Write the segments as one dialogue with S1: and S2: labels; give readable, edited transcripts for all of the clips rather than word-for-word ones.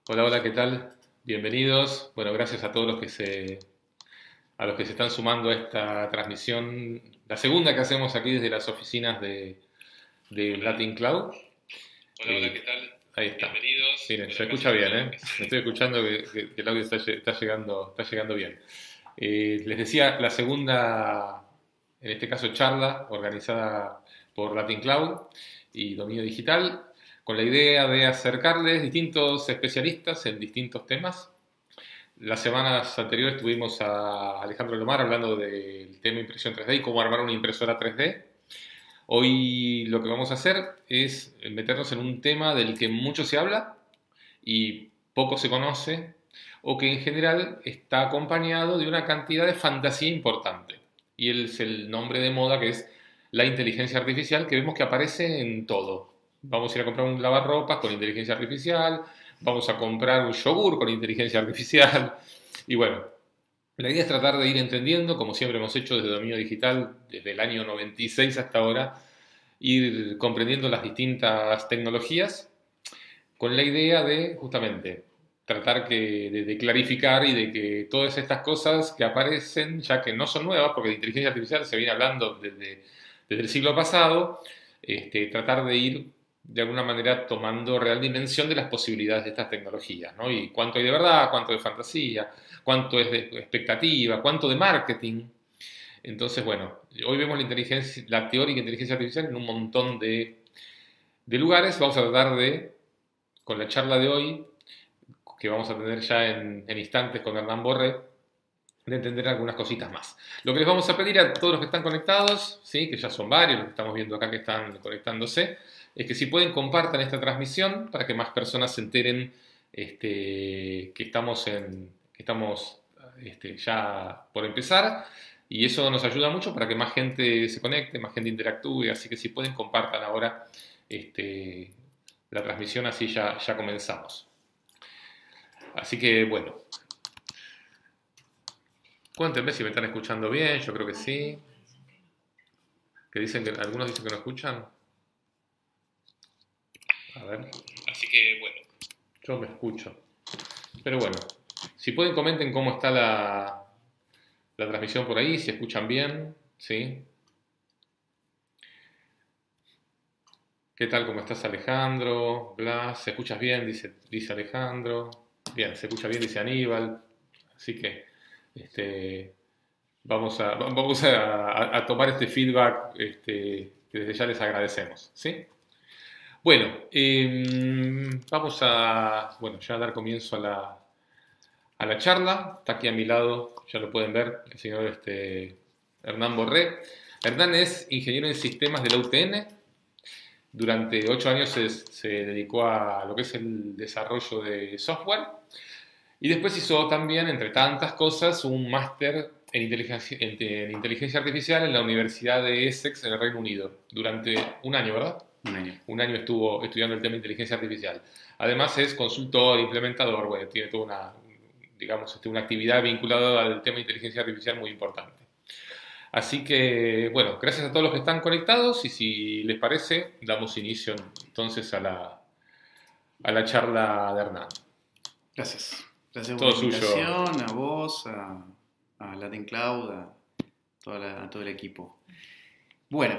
S1: Hola, hola, ¿qué tal? Bienvenidos. Bueno, gracias a todos a los que se están sumando a esta transmisión, la segunda que hacemos aquí desde las oficinas de Latin Cloud.
S2: Hola, hola, ¿qué tal?
S1: Ahí está.
S2: Bienvenidos.
S1: Miren,
S2: Bueno,
S1: se escucha
S2: gracias a
S1: bien,
S2: todos
S1: ¿eh?
S2: los que
S1: Me estoy escuchando que el audio está llegando bien. Les decía, la segunda, en este caso, charla organizada por Latin Cloud y Dominio Digital, con la idea de acercarles distintos especialistas en distintos temas. Las semanas anteriores tuvimos a Alejandro Lomar hablando del tema impresión 3D y cómo armar una impresora 3D. Hoy lo que vamos a hacer es meternos en un tema del que mucho se habla y poco se conoce, o que en general está acompañado de una cantidad de fantasía importante. Y es el nombre de moda, que es la inteligencia artificial, que vemos que aparece en todo. Vamos a ir a comprar un lavarropas con inteligencia artificial, vamos a comprar un yogur con inteligencia artificial, y bueno, la idea es tratar de ir entendiendo, como siempre hemos hecho desde Dominio Digital, desde el año 96 hasta ahora, ir comprendiendo las distintas tecnologías con la idea de justamente tratar de clarificar y de que todas estas cosas que aparecen, ya que no son nuevas, porque de inteligencia artificial se viene hablando desde el siglo pasado, tratar de ir de alguna manera tomando real dimensión de las posibilidades de estas tecnologías, ¿no? Y cuánto hay de verdad, cuánto de fantasía, cuánto es de expectativa, cuánto de marketing. Entonces, bueno, hoy vemos la teórica inteligencia artificial en un montón de lugares. Vamos a tratar de, con la charla de hoy, que vamos a tener ya en instantes con Hernán Borré, de entender algunas cositas más. Lo que les vamos a pedir a todos los que están conectados, ¿sí? Que ya son varios los que estamos viendo acá que están conectándose, es que si pueden compartan esta transmisión para que más personas se enteren que estamos ya por empezar, y eso nos ayuda mucho para que más gente se conecte, más gente interactúe, así que si pueden compartan ahora la transmisión, así ya comenzamos. Así que bueno, cuéntenme si me están escuchando bien, yo creo que sí. Que dicen que algunos dicen que no escuchan. A ver,
S2: Así que bueno,
S1: yo me escucho. Pero bueno, si pueden comenten cómo está la transmisión por ahí, si escuchan bien, ¿sí? ¿Qué tal? ¿Cómo estás, Alejandro? Blas, ¿se escuchas bien? Dice Alejandro. Bien, se escucha bien, dice Aníbal. Así que vamos a tomar este feedback que desde ya les agradecemos, ¿sí? Bueno, vamos a ya dar comienzo a la charla. Está aquí a mi lado, ya lo pueden ver, el señor Hernán Borré. Hernán es ingeniero en sistemas de la UTN. Durante 8 años se dedicó a lo que es el desarrollo de software. Y después hizo también, entre tantas cosas, un máster en inteligencia artificial en la Universidad de Essex, en el Reino Unido, durante un año, ¿verdad?
S2: un año.
S1: Un año estuvo estudiando el tema de inteligencia artificial. Además es consultor, implementador, bueno, tiene toda una actividad vinculada al tema de inteligencia artificial muy importante. Así que, bueno, gracias a todos los que están conectados y si les parece, damos inicio entonces a la charla de Hernán.
S2: Gracias. Gracias por
S1: Todo
S2: la
S1: suyo.
S2: invitación, a vos, a Latin Cloud, a todo el equipo. Bueno,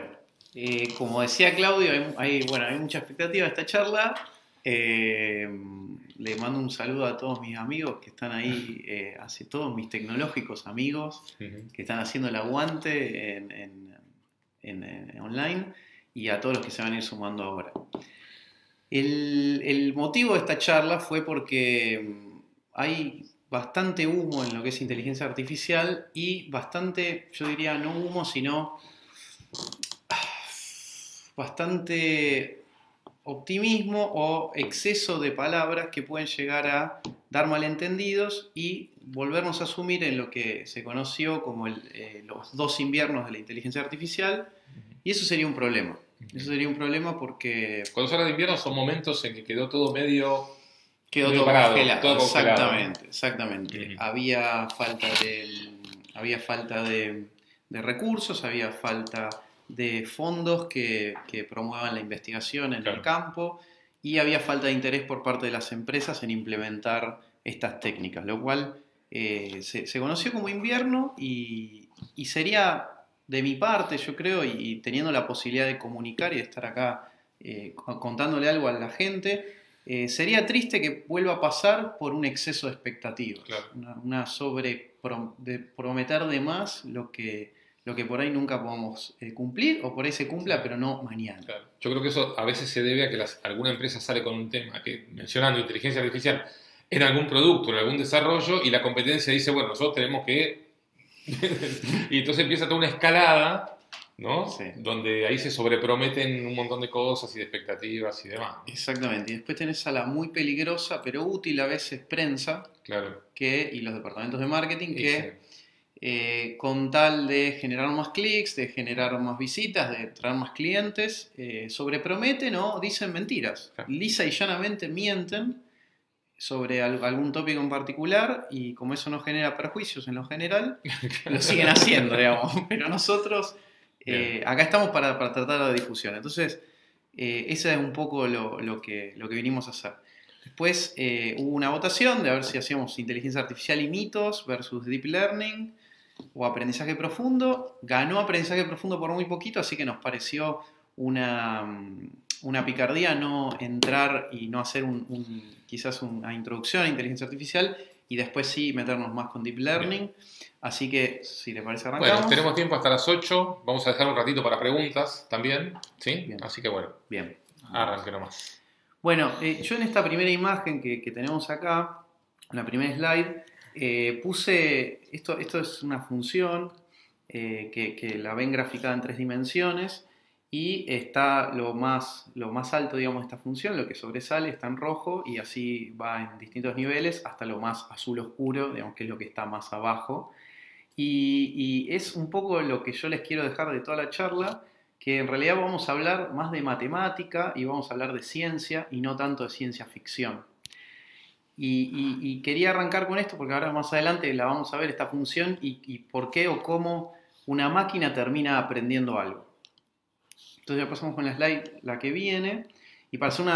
S2: como decía Claudio, hay mucha expectativa de esta charla. Le mando un saludo a todos mis amigos que están ahí, hace todos mis tecnológicos amigos que están haciendo el aguante en online, y a todos los que se van a ir sumando ahora. El motivo de esta charla fue porque hay bastante humo en lo que es inteligencia artificial y bastante, yo diría, no humo, sino bastante optimismo o exceso de palabras que pueden llegar a dar malentendidos y volvernos a asumir en lo que se conoció como los 2 inviernos de la inteligencia artificial, y eso sería un problema. Eso sería un problema porque
S1: Cuando se habla de invierno son momentos en que quedó todo medio
S2: todo
S1: parado,
S2: congelado.
S1: todo congelado.
S2: Exactamente. Había falta de recursos, había falta de fondos que promuevan la investigación en el campo, y había falta de interés por parte de las empresas en implementar estas técnicas, lo cual se conoció como invierno y sería de mi parte, yo creo, y teniendo la posibilidad de comunicar y de estar acá contándole algo a la gente, sería triste que vuelva a pasar por un exceso de expectativas,
S1: Claro.
S2: una de prometer de más lo que por ahí nunca podemos cumplir, o por ahí se cumpla, pero no mañana.
S1: Claro. Yo creo que eso a veces se debe a que alguna empresa sale con un tema que mencionando inteligencia artificial en algún producto, en algún desarrollo, y la competencia dice, bueno, nosotros tenemos que... y entonces empieza toda una escalada, ¿no?
S2: Sí.
S1: Donde ahí se sobreprometen un montón de cosas y de expectativas y demás.
S2: Exactamente. Y después tenés a la muy peligrosa, pero útil a veces prensa,
S1: Claro.
S2: y los departamentos de marketing
S1: Y
S2: que...
S1: sí.
S2: Con tal de generar más clics, de generar más visitas, de traer más clientes, sobreprometen o dicen mentiras.
S1: Claro.
S2: Lisa y llanamente mienten sobre algún tópico en particular y como eso no genera perjuicios en lo general, lo siguen haciendo, digamos. Pero nosotros acá estamos para tratar la difusión. Entonces, esa es un poco lo que vinimos a hacer. Después hubo una votación de a ver si hacíamos inteligencia artificial y mitos versus deep learning o aprendizaje profundo. Ganó aprendizaje profundo por muy poquito, así que nos pareció una picardía no entrar y no hacer quizás una introducción a inteligencia artificial y después sí meternos más con deep learning. Bien. Así que, si te parece, arrancamos.
S1: Bueno, tenemos tiempo hasta las 8. Vamos a dejar un ratito para preguntas también, ¿sí?
S2: Bien.
S1: Así que bueno,
S2: bien.
S1: Arranque nomás.
S2: Bueno, yo en esta primera imagen que tenemos acá, en la primera slide, puse, esto es una función que la ven graficada en 3 dimensiones y está lo más alto, digamos, de esta función, lo que sobresale está en rojo y así va en distintos niveles hasta lo más azul oscuro, digamos que es lo que está más abajo. Y es un poco lo que yo les quiero dejar de toda la charla, que en realidad vamos a hablar más de matemática y vamos a hablar de ciencia y no tanto de ciencia ficción. Y quería arrancar con esto porque ahora más adelante la vamos a ver esta función y por qué o cómo una máquina termina aprendiendo algo. Entonces ya pasamos con la slide, la que viene, y para hacer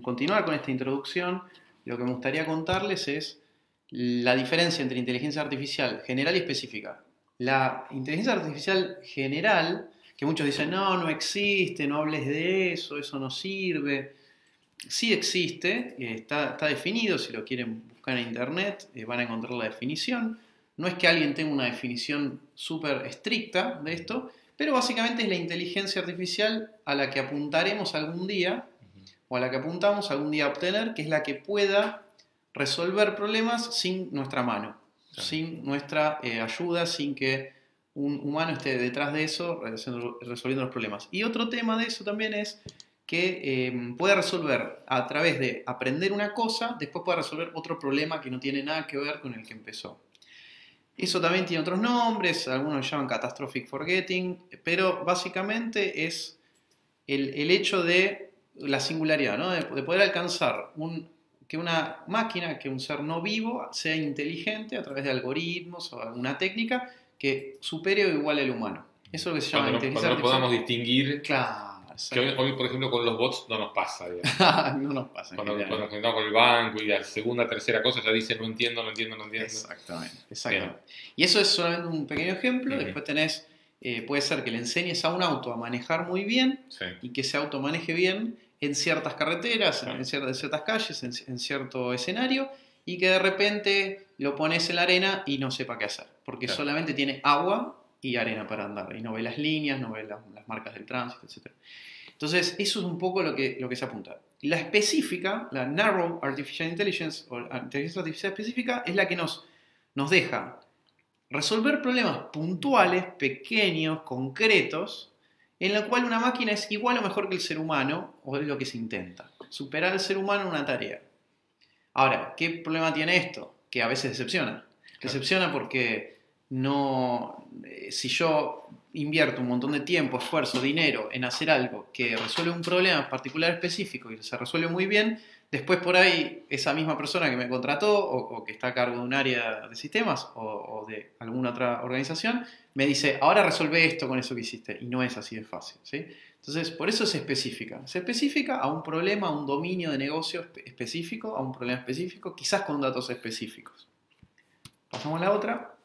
S2: continuar con esta introducción, lo que me gustaría contarles es la diferencia entre inteligencia artificial general y específica. La inteligencia artificial general, que muchos dicen, no existe, no hables de eso, eso no sirve. Sí existe, está definido, si lo quieren buscar en internet van a encontrar la definición. No es que alguien tenga una definición súper estricta de esto, pero básicamente es la inteligencia artificial a la que apuntaremos algún día, o a la que apuntamos algún día a obtener, que es la que pueda resolver problemas sin nuestra mano, sin nuestra ayuda, sin que un humano esté detrás de eso resolviendo los problemas. Y otro tema de eso también es que puede resolver a través de aprender una cosa, después puede resolver otro problema que no tiene nada que ver con el que empezó. Eso también tiene otros nombres, algunos lo llaman catastrophic forgetting, pero básicamente es el hecho de la singularidad, ¿no? de poder alcanzar que una máquina, que un ser no vivo sea inteligente a través de algoritmos o alguna técnica que supere o iguale al humano. Eso es lo que se llama inteligencia artificial.
S1: Cuando no podamos distinguir.
S2: Claro.
S1: Que hoy, por ejemplo, con los bots no nos pasa.
S2: No nos pasa.
S1: Cuando nos sentamos con el banco y la segunda, tercera cosa ya dice no entiendo.
S2: Exactamente. Y eso es solamente un pequeño ejemplo. Después tenés, puede ser que le enseñes a un auto a manejar muy bien y que ese auto maneje bien en ciertas carreteras, en ciertas calles, en cierto escenario, y que de repente lo pones en la arena y no sepa qué hacer, porque solamente tiene agua y arena para andar, y no ve las líneas, no ve las marcas del tránsito, etc. Entonces, eso es un poco lo que se apunta. La específica, la Narrow Artificial Intelligence, o inteligencia artificial específica, es la que nos deja resolver problemas puntuales, pequeños, concretos, en la cual una máquina es igual o mejor que el ser humano, o es lo que se intenta, superar al ser humano en una tarea. Ahora, ¿qué problema tiene esto? Que a veces decepciona. Decepciona porque si yo invierto un montón de tiempo, esfuerzo, dinero en hacer algo que resuelve un problema particular específico y se resuelve muy bien, Después por ahí esa misma persona que me contrató o que está a cargo de un área de sistemas o de alguna otra organización me dice, ahora resuelve esto con eso que hiciste. Y no es así de fácil, ¿sí? Entonces, por eso se especifica. Se especifica a un problema, a un dominio de negocio específico, a un problema específico, quizás con datos específicos. Pasamos a la otra.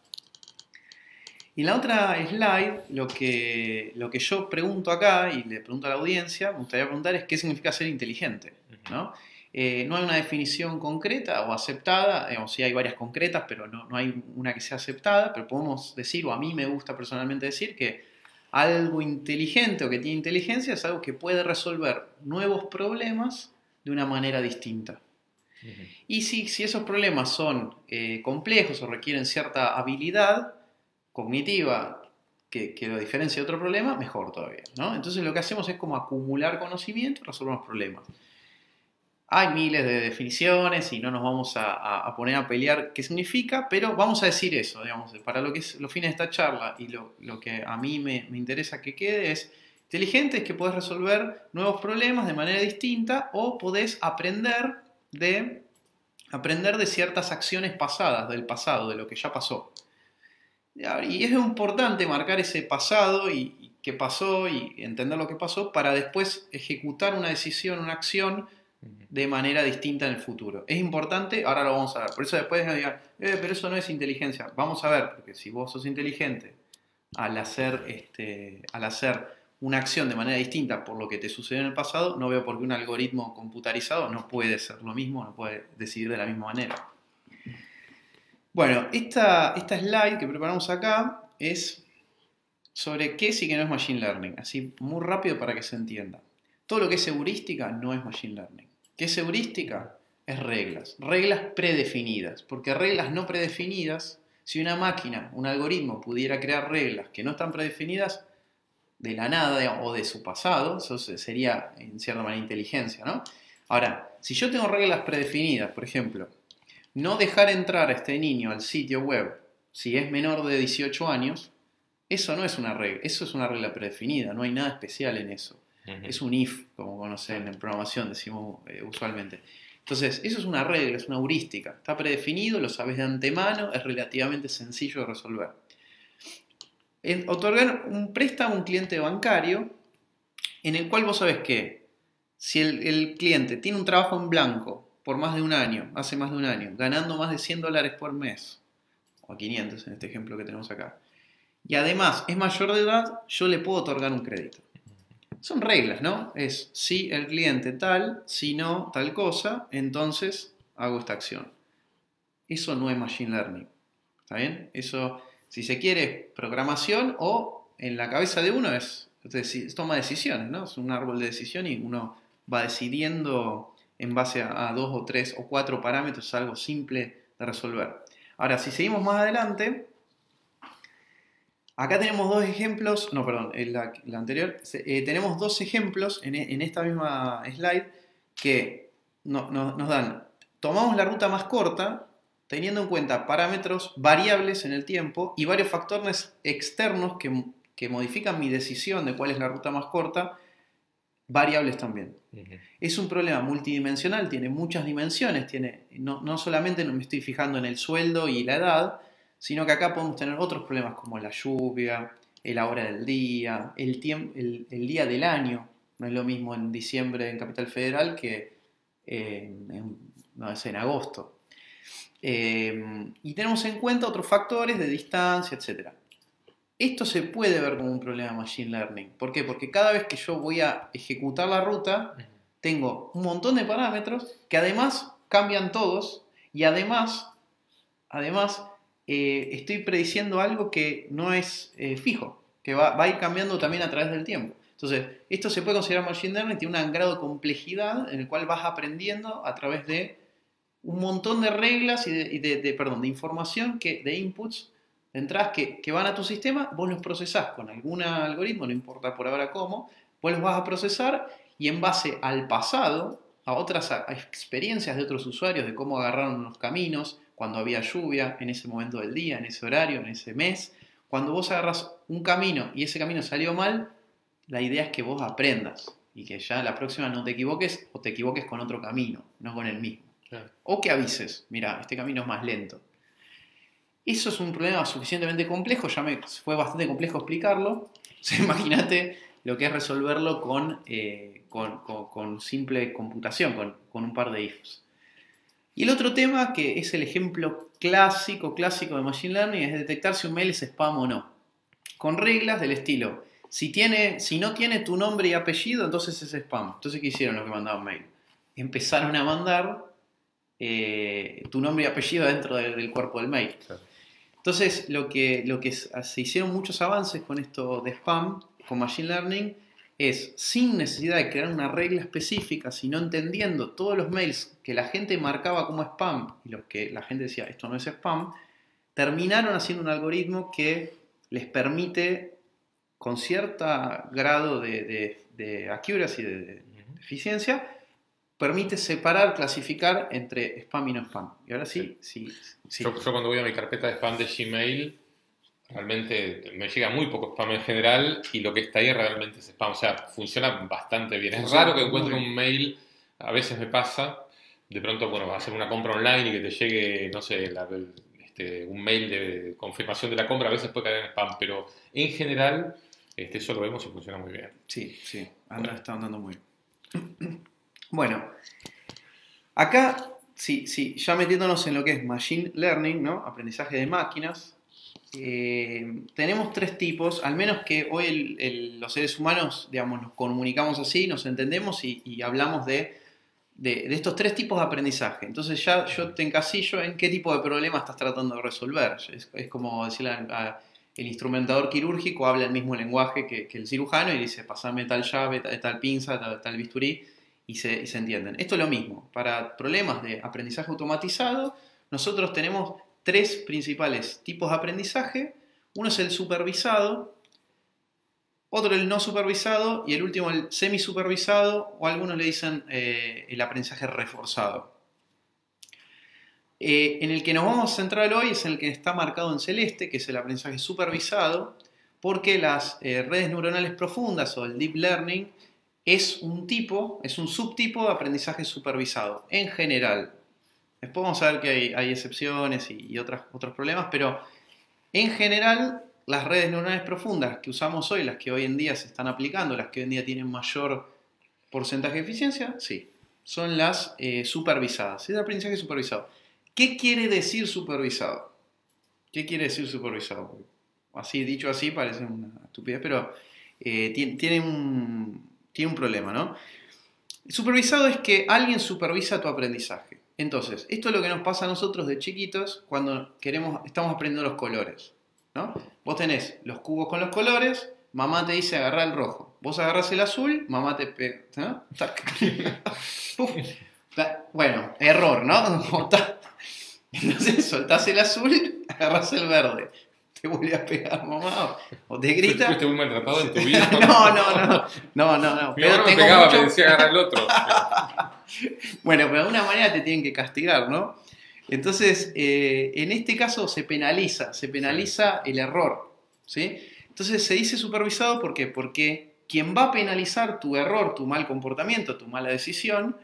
S2: Y en la otra slide, lo que yo pregunto acá y le pregunto a la audiencia, me gustaría preguntar es qué significa ser inteligente, ¿no? No hay una definición concreta o aceptada, o sí hay varias concretas, pero no hay una que sea aceptada, pero podemos decir, o a mí me gusta personalmente decir, que algo inteligente o que tiene inteligencia es algo que puede resolver nuevos problemas de una manera distinta. Y si esos problemas son complejos o requieren cierta habilidad cognitiva que lo diferencia de otro problema, mejor todavía, ¿no? Entonces lo que hacemos es como acumular conocimiento y resolver los problemas. Hay miles de definiciones y no nos vamos a poner a pelear qué significa, pero vamos a decir eso, digamos, para lo que es los fines de esta charla y lo que a mí me interesa que quede es, inteligente es que podés resolver nuevos problemas de manera distinta o podés aprender de ciertas acciones pasadas, del pasado, de lo que ya pasó. Y es importante marcar ese pasado y qué pasó y entender lo que pasó para después ejecutar una decisión, una acción de manera distinta en el futuro. Es importante, ahora lo vamos a ver. Por eso después me digan, pero eso no es inteligencia. Vamos a ver, porque si vos sos inteligente al hacer una acción de manera distinta por lo que te sucedió en el pasado, no veo por qué un algoritmo computarizado no puede ser lo mismo, no puede decidir de la misma manera. Bueno, esta slide que preparamos acá es sobre qué sí que no es Machine Learning. Así, muy rápido para que se entienda. Todo lo que es heurística no es Machine Learning. ¿Qué es heurística? Es reglas. Reglas predefinidas. Porque reglas no predefinidas, si una máquina, un algoritmo pudiera crear reglas que no están predefinidas de la nada, digamos, o de su pasado, eso sería en cierta manera inteligencia, ¿no? Ahora, si yo tengo reglas predefinidas, por ejemplo, no dejar entrar a este niño al sitio web si es menor de 18 años, eso no es una regla, eso es una regla predefinida, no hay nada especial en eso. Es un if, como conocen en programación, decimos usualmente. Entonces, eso es una regla, es una heurística. Está predefinido, lo sabes de antemano, es relativamente sencillo de resolver. Otorgar un préstamo a un cliente bancario en el cual vos sabés que si el cliente tiene un trabajo en blanco por más de un año, hace más de un año, ganando más de $100 por mes, o 500 en este ejemplo que tenemos acá, y además es mayor de edad, yo le puedo otorgar un crédito. Son reglas, ¿no? Es si el cliente tal, si no tal cosa, entonces hago esta acción. Eso no es Machine Learning. ¿Está bien? Eso, si se quiere, es programación o en la cabeza de uno es toma decisiones, ¿no? Es un árbol de decisión y uno va decidiendo en base a 2 o 3 o 4 parámetros, es algo simple de resolver. Ahora, si seguimos más adelante, acá tenemos dos ejemplos, no, perdón, la anterior, tenemos dos ejemplos en esta misma slide que nos dan, tomamos la ruta más corta, teniendo en cuenta parámetros variables en el tiempo y varios factores externos que modifican mi decisión de cuál es la ruta más corta, variables también. Es un problema multidimensional, tiene muchas dimensiones, no solamente me estoy fijando en el sueldo y la edad, sino que acá podemos tener otros problemas como la lluvia, la hora del día, el día del año. No es lo mismo en diciembre en Capital Federal que en agosto. Y tenemos en cuenta otros factores de distancia, etc. Esto se puede ver como un problema de Machine Learning. ¿Por qué? Porque cada vez que yo voy a ejecutar la ruta, tengo un montón de parámetros que además cambian todos y además estoy prediciendo algo que no es fijo, que va a ir cambiando también a través del tiempo. Entonces, esto se puede considerar Machine Learning, tiene un grado de complejidad en el cual vas aprendiendo a través de un montón de reglas y de información, de inputs, de entradas que van a tu sistema, vos los procesás con algún algoritmo, no importa por ahora cómo, vos los vas a procesar y en base al pasado, a otras experiencias de otros usuarios, de cómo agarraron los caminos, cuando había lluvia, en ese momento del día, en ese horario, en ese mes, cuando vos agarras un camino y ese camino salió mal, la idea es que vos aprendas y que ya la próxima no te equivoques o te equivoques con otro camino, no con el mismo.
S1: Claro.
S2: O que avises, mira, este camino es más lento. Eso es un problema suficientemente complejo, fue bastante complejo explicarlo. O sea, imagínate lo que es resolverlo con simple computación, con un par de ifs. Y el otro tema, que es el ejemplo clásico de Machine Learning, es detectar si un mail es spam o no. Con reglas del estilo, si no tiene tu nombre y apellido, entonces es spam. Entonces, ¿qué hicieron los que mandaban mail? Empezaron a mandar tu nombre y apellido dentro del cuerpo del mail.
S1: Claro.
S2: Entonces, se hicieron muchos avances con esto de spam, con Machine Learning, es sin necesidad de crear una regla específica, sino entendiendo todos los mails que la gente marcaba como spam y los que la gente decía esto no es spam, terminaron haciendo un algoritmo que les permite, con cierto grado de accuracy, de eficiencia, permite separar, clasificar entre spam y no spam. Y ahora sí.
S1: Yo cuando voy a mi carpeta de spam de Gmail, realmente me llega muy poco spam en general y lo que está ahí realmente es spam. O sea, funciona bastante bien. Es raro que encuentre un mail, a veces me pasa, de pronto, bueno, vas a hacer una compra online y que te llegue, no sé, un mail de confirmación de la compra, a veces puede caer en spam, pero en general eso lo vemos y funciona muy bien.
S2: Sí, está andando muy bien. Bueno, acá, sí, ya metiéndonos en lo que es Machine Learning, ¿no? Aprendizaje de máquinas, tenemos tres tipos, al menos que hoy los seres humanos, digamos, nos comunicamos así, nos entendemos y hablamos de estos tres tipos de aprendizaje. Entonces ya yo te encasillo en qué tipo de problema estás tratando de resolver. Es como decirle el instrumentador quirúrgico habla el mismo lenguaje que el cirujano y dice, pasame tal llave, tal pinza, tal bisturí, y se entienden. Esto es lo mismo. Para problemas de aprendizaje automatizado, nosotros tenemos tres principales tipos de aprendizaje. Uno es el supervisado, otro el no supervisado y el último el semisupervisado, o algunos le dicen el aprendizaje reforzado. En el que nos vamos a centrar hoy es en el que está marcado en celeste, que es el aprendizaje supervisado, porque las redes neuronales profundas o el deep learning es un subtipo de aprendizaje supervisado, en general. Después vamos a ver que hay excepciones y otros problemas, pero en general las redes neuronales profundas que usamos hoy, las que hoy en día se están aplicando, las que hoy en día tienen mayor porcentaje de eficiencia, sí, son las supervisadas. Es el aprendizaje supervisado. ¿Qué quiere decir supervisado? ¿Qué quiere decir supervisado? Así, dicho así, parece una estupidez, pero tiene un problema, ¿no? Supervisado es que alguien supervisa tu aprendizaje. Entonces, esto es lo que nos pasa a nosotros de chiquitos cuando estamos aprendiendo los colores, ¿no? Vos tenés los cubos con los colores, mamá te dice agarrá el rojo. Vos agarrás el azul, mamá te pega, ¿no? Bueno, error, ¿no? Entonces soltás el azul, agarrás el verde. Te vuelve a pegar mamá o te grita.
S1: ¿Fuiste muy maltratado en tu vida?
S2: No.
S1: Mi mamá me pegaba, me decía agarrar el otro.
S2: Bueno, pero de alguna manera te tienen que castigar, ¿no? Entonces, en este caso se penaliza el error, ¿sí? Entonces se dice supervisado, ¿por qué? Porque quien va a penalizar tu error, tu mal comportamiento, tu mala decisión,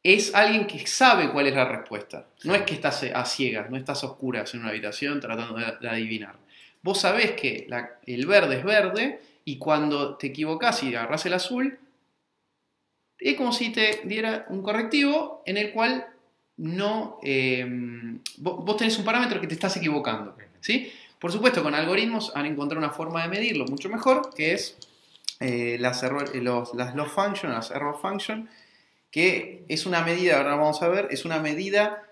S2: es alguien que sabe cuál es la respuesta. No es que estás a ciegas, no estás a oscuras en una habitación tratando de adivinar. Vos sabés que el verde es verde y cuando te equivocás y agarrás el azul, es como si te diera un correctivo en el cual vos tenés un parámetro que te estás equivocando, ¿sí? Por supuesto, con algoritmos han encontrado una forma de medirlo mucho mejor, que es las loss function, las error function, que es una medida, ahora vamos a ver, es una medida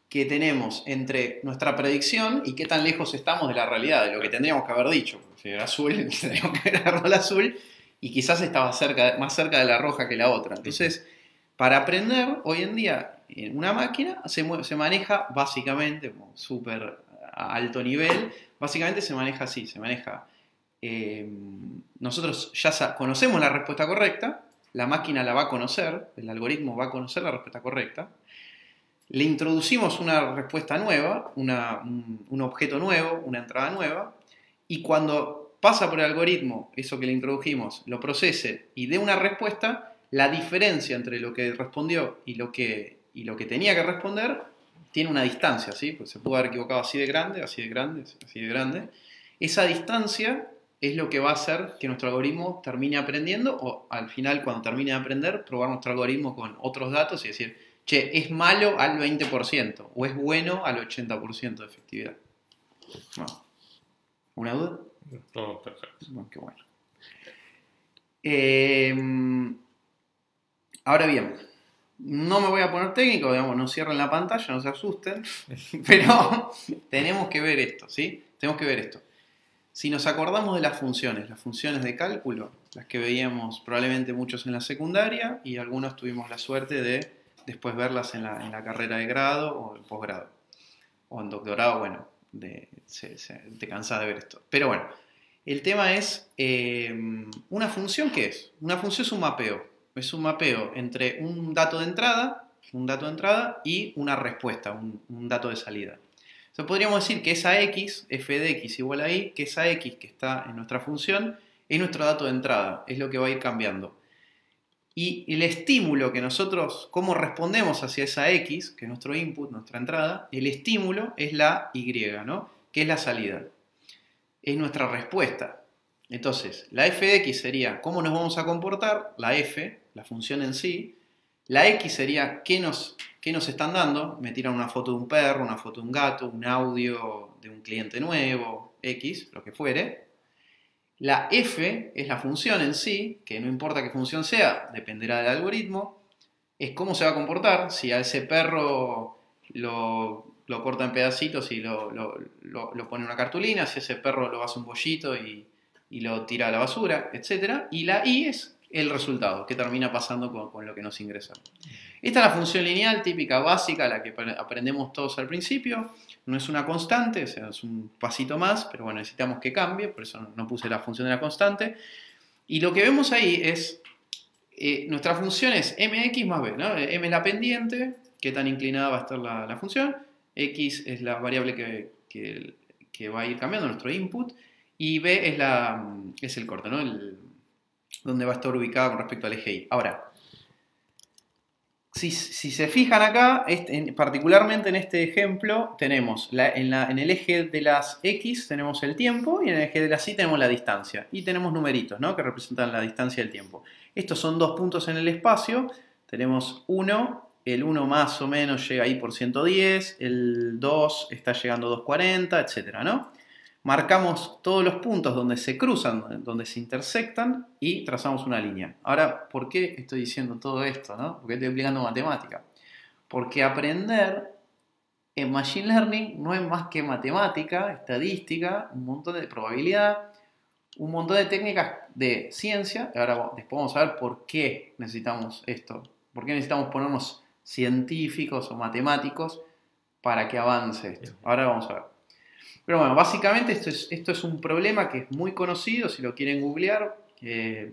S2: que tenemos entre nuestra predicción y qué tan lejos estamos de la realidad, de lo que tendríamos que haber dicho. Si era azul, tendríamos que haber agarrado el azul y quizás estaba más cerca de la roja que la otra. Entonces, para aprender, hoy en día, en una máquina se maneja básicamente, como súper alto nivel, básicamente se maneja así, nosotros ya conocemos la respuesta correcta, la máquina la va a conocer, el algoritmo va a conocer la respuesta correcta, le introducimos una respuesta nueva, un objeto nuevo, una entrada nueva, y cuando pasa por el algoritmo, eso que le introdujimos, lo procese y dé una respuesta, la diferencia entre lo que respondió y lo que tenía que responder tiene una distancia, ¿sí? Pues se puede haber equivocado así de grande, así de grande, así de grande. Esa distancia es lo que va a hacer que nuestro algoritmo termine aprendiendo, o al final, cuando termine de aprender, probar nuestro algoritmo con otros datos y decir, che, es malo al 20% o es bueno al 80% de efectividad. No. ¿Una duda?
S1: Todo perfecto.
S2: Bueno, qué bueno. Ahora bien, no me voy a poner técnico, digamos, no cierren la pantalla, no se asusten, pero tenemos que ver esto, ¿sí? Tenemos que ver esto. Si nos acordamos de las funciones de cálculo, las que veíamos probablemente muchos en la secundaria y algunos tuvimos la suerte de después verlas en la carrera de grado o en posgrado. O en doctorado, bueno, te cansás de ver esto. Pero bueno, el tema es, ¿una función qué es? Una función es un mapeo. Es un mapeo entre un dato de entrada y una respuesta, un dato de salida. O sea, podríamos decir que esa x, f de x igual a y, que esa x que está en nuestra función es nuestro dato de entrada, es lo que va a ir cambiando. Y el estímulo que nosotros, cómo respondemos hacia esa x, que es nuestro input, nuestra entrada, el estímulo es la y, ¿no? Que es la salida. Es nuestra respuesta. Entonces, la f de x sería cómo nos vamos a comportar, la f, la función en sí. La x sería qué nos están dando. Me tiran una foto de un perro, una foto de un gato, un audio de un cliente nuevo, x, lo que fuere. La f es la función en sí, que no importa qué función sea, dependerá del algoritmo. Es cómo se va a comportar. Si a ese perro lo corta en pedacitos y lo pone en una cartulina, si ese perro lo hace un pollito y lo tira a la basura, etc. Y la y es el resultado, que termina pasando con lo que nos ingresa. Esta es la función lineal típica, básica, la que aprendemos todos al principio. No es una constante, o sea, es un pasito más, pero bueno, necesitamos que cambie, por eso no puse la función de la constante. Y lo que vemos ahí es, nuestra función es mx más b, ¿no? M es la pendiente, qué tan inclinada va a estar la función, x es la variable que va a ir cambiando nuestro input, y b es el corte, ¿no? Donde va a estar ubicada con respecto al eje y. Ahora, si se fijan acá, particularmente en este ejemplo, tenemos en el eje de las x tenemos el tiempo y en el eje de las y tenemos la distancia. Y tenemos numeritos, ¿no? Que representan la distancia y el tiempo. Estos son dos puntos en el espacio. Tenemos 1, el 1 más o menos llega ahí por 110, el 2 está llegando a 240, etc., ¿no? Marcamos todos los puntos donde se cruzan, donde se intersectan y trazamos una línea. Ahora, ¿por qué estoy diciendo todo esto, no? ¿Por qué estoy explicando matemática? Porque aprender en Machine Learning no es más que matemática, estadística, un montón de probabilidad, un montón de técnicas de ciencia. Ahora después vamos a ver por qué necesitamos esto. ¿Por qué necesitamos ponernos científicos o matemáticos para que avance esto? Ahora vamos a ver. Pero bueno, básicamente esto es un problema que es muy conocido, si lo quieren googlear,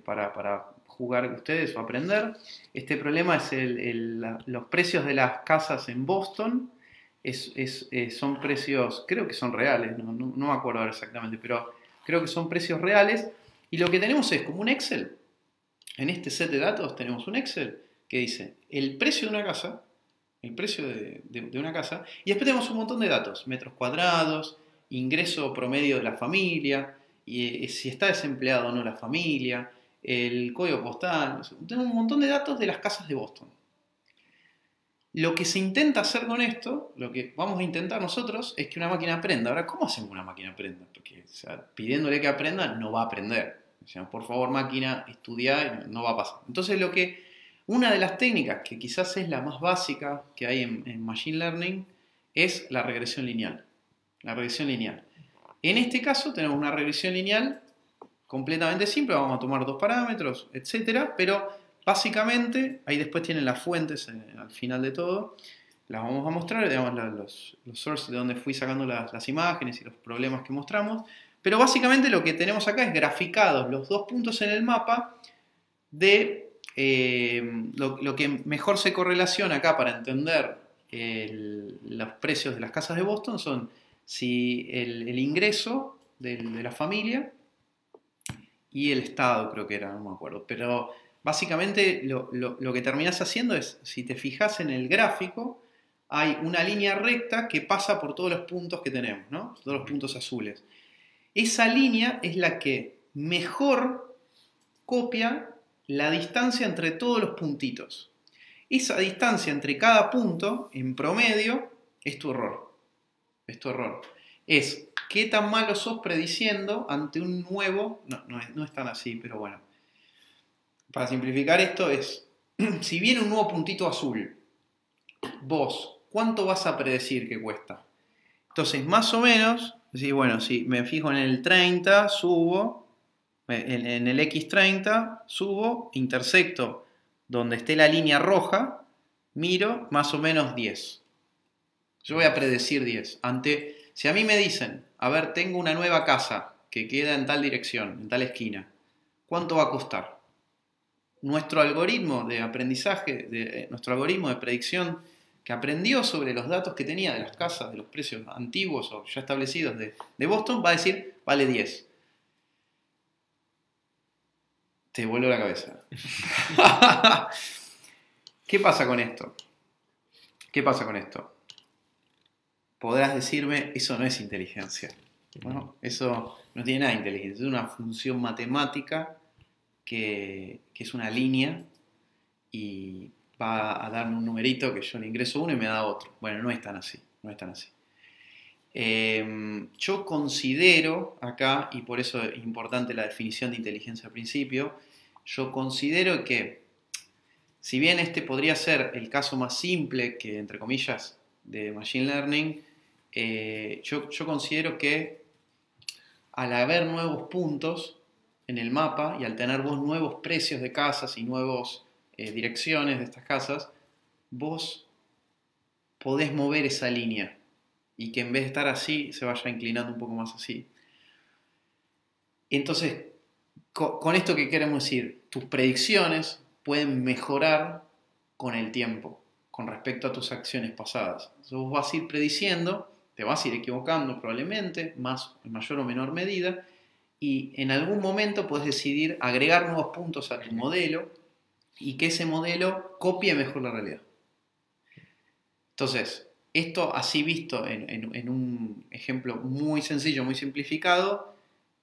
S2: para jugar ustedes o aprender. Este problema es los precios de las casas en Boston. Son precios, creo que son reales, no me acuerdo ahora exactamente, pero creo que son precios reales. Y lo que tenemos es como un Excel. En este set de datos tenemos un Excel que dice el precio de una casa, el precio de una casa, y después tenemos un montón de datos, metros cuadrados, ingreso promedio de la familia, y si está desempleado o no la familia, el código postal, tenemos un montón de datos de las casas de Boston. Lo que se intenta hacer con esto, lo que vamos a intentar nosotros, es que una máquina aprenda. Ahora, ¿cómo hacemos que una máquina aprenda? Porque, o sea, pidiéndole que aprenda, no va a aprender. O sea, por favor, máquina, estudia, no va a pasar. Entonces, una de las técnicas que quizás es la más básica que hay en Machine Learning es la regresión lineal. La regresión lineal. En este caso tenemos una regresión lineal completamente simple, vamos a tomar dos parámetros, etcétera, pero básicamente, ahí después tienen las fuentes al final de todo, las vamos a mostrar, digamos, los sources de donde fui sacando las imágenes y los problemas que mostramos, pero básicamente lo que tenemos acá es graficados los dos puntos en el mapa de lo que mejor se correlaciona acá para entender los precios de las casas de Boston son si el ingreso de la familia y el estado, creo que era, no me acuerdo. Pero básicamente lo que terminás haciendo es, si te fijas en el gráfico, hay una línea recta que pasa por todos los puntos que tenemos, ¿no? Todos los puntos azules. Esa línea es la que mejor copia la distancia entre todos los puntitos. Esa distancia entre cada punto, en promedio, es tu error. Es tu error. Es qué tan malo sos prediciendo ante un nuevo... No es tan así, pero bueno. Para simplificar esto es, si viene un nuevo puntito azul, vos, ¿cuánto vas a predecir que cuesta? Entonces, más o menos, decís, bueno, si me fijo en el 30, subo, en el X30, subo, intersecto donde esté la línea roja, miro más o menos 10. Yo voy a predecir 10. Si a mí me dicen, a ver, tengo una nueva casa que queda en tal dirección, en tal esquina, ¿cuánto va a costar? Nuestro algoritmo de aprendizaje, nuestro algoritmo de predicción que aprendió sobre los datos que tenía de las casas, de los precios antiguos o ya establecidos de Boston, va a decir, vale 10. Te voló la cabeza. ¿Qué pasa con esto? ¿Qué pasa con esto? Podrás decirme, eso no es inteligencia. ¿No? Eso no tiene nada de inteligencia. Es una función matemática que es una línea y va a darme un numerito que yo le ingreso uno y me da otro. Bueno, no es tan así. No es tan así. Yo considero acá, y por eso es importante la definición de inteligencia al principio, yo considero que si bien este podría ser el caso más simple que, entre comillas, de Machine Learning, yo considero que al haber nuevos puntos en el mapa y al tener vos nuevos precios de casas y nuevas direcciones de estas casas, vos podés mover esa línea y que en vez de estar así se vaya inclinando un poco más así. Entonces, con esto que queremos decir, tus predicciones pueden mejorar con el tiempo, con respecto a tus acciones pasadas. Entonces vos vas a ir prediciendo, te vas a ir equivocando probablemente, en mayor o menor medida, y en algún momento puedes decidir agregar nuevos puntos a tu modelo y que ese modelo copie mejor la realidad. Entonces, esto así visto en un ejemplo muy sencillo, muy simplificado,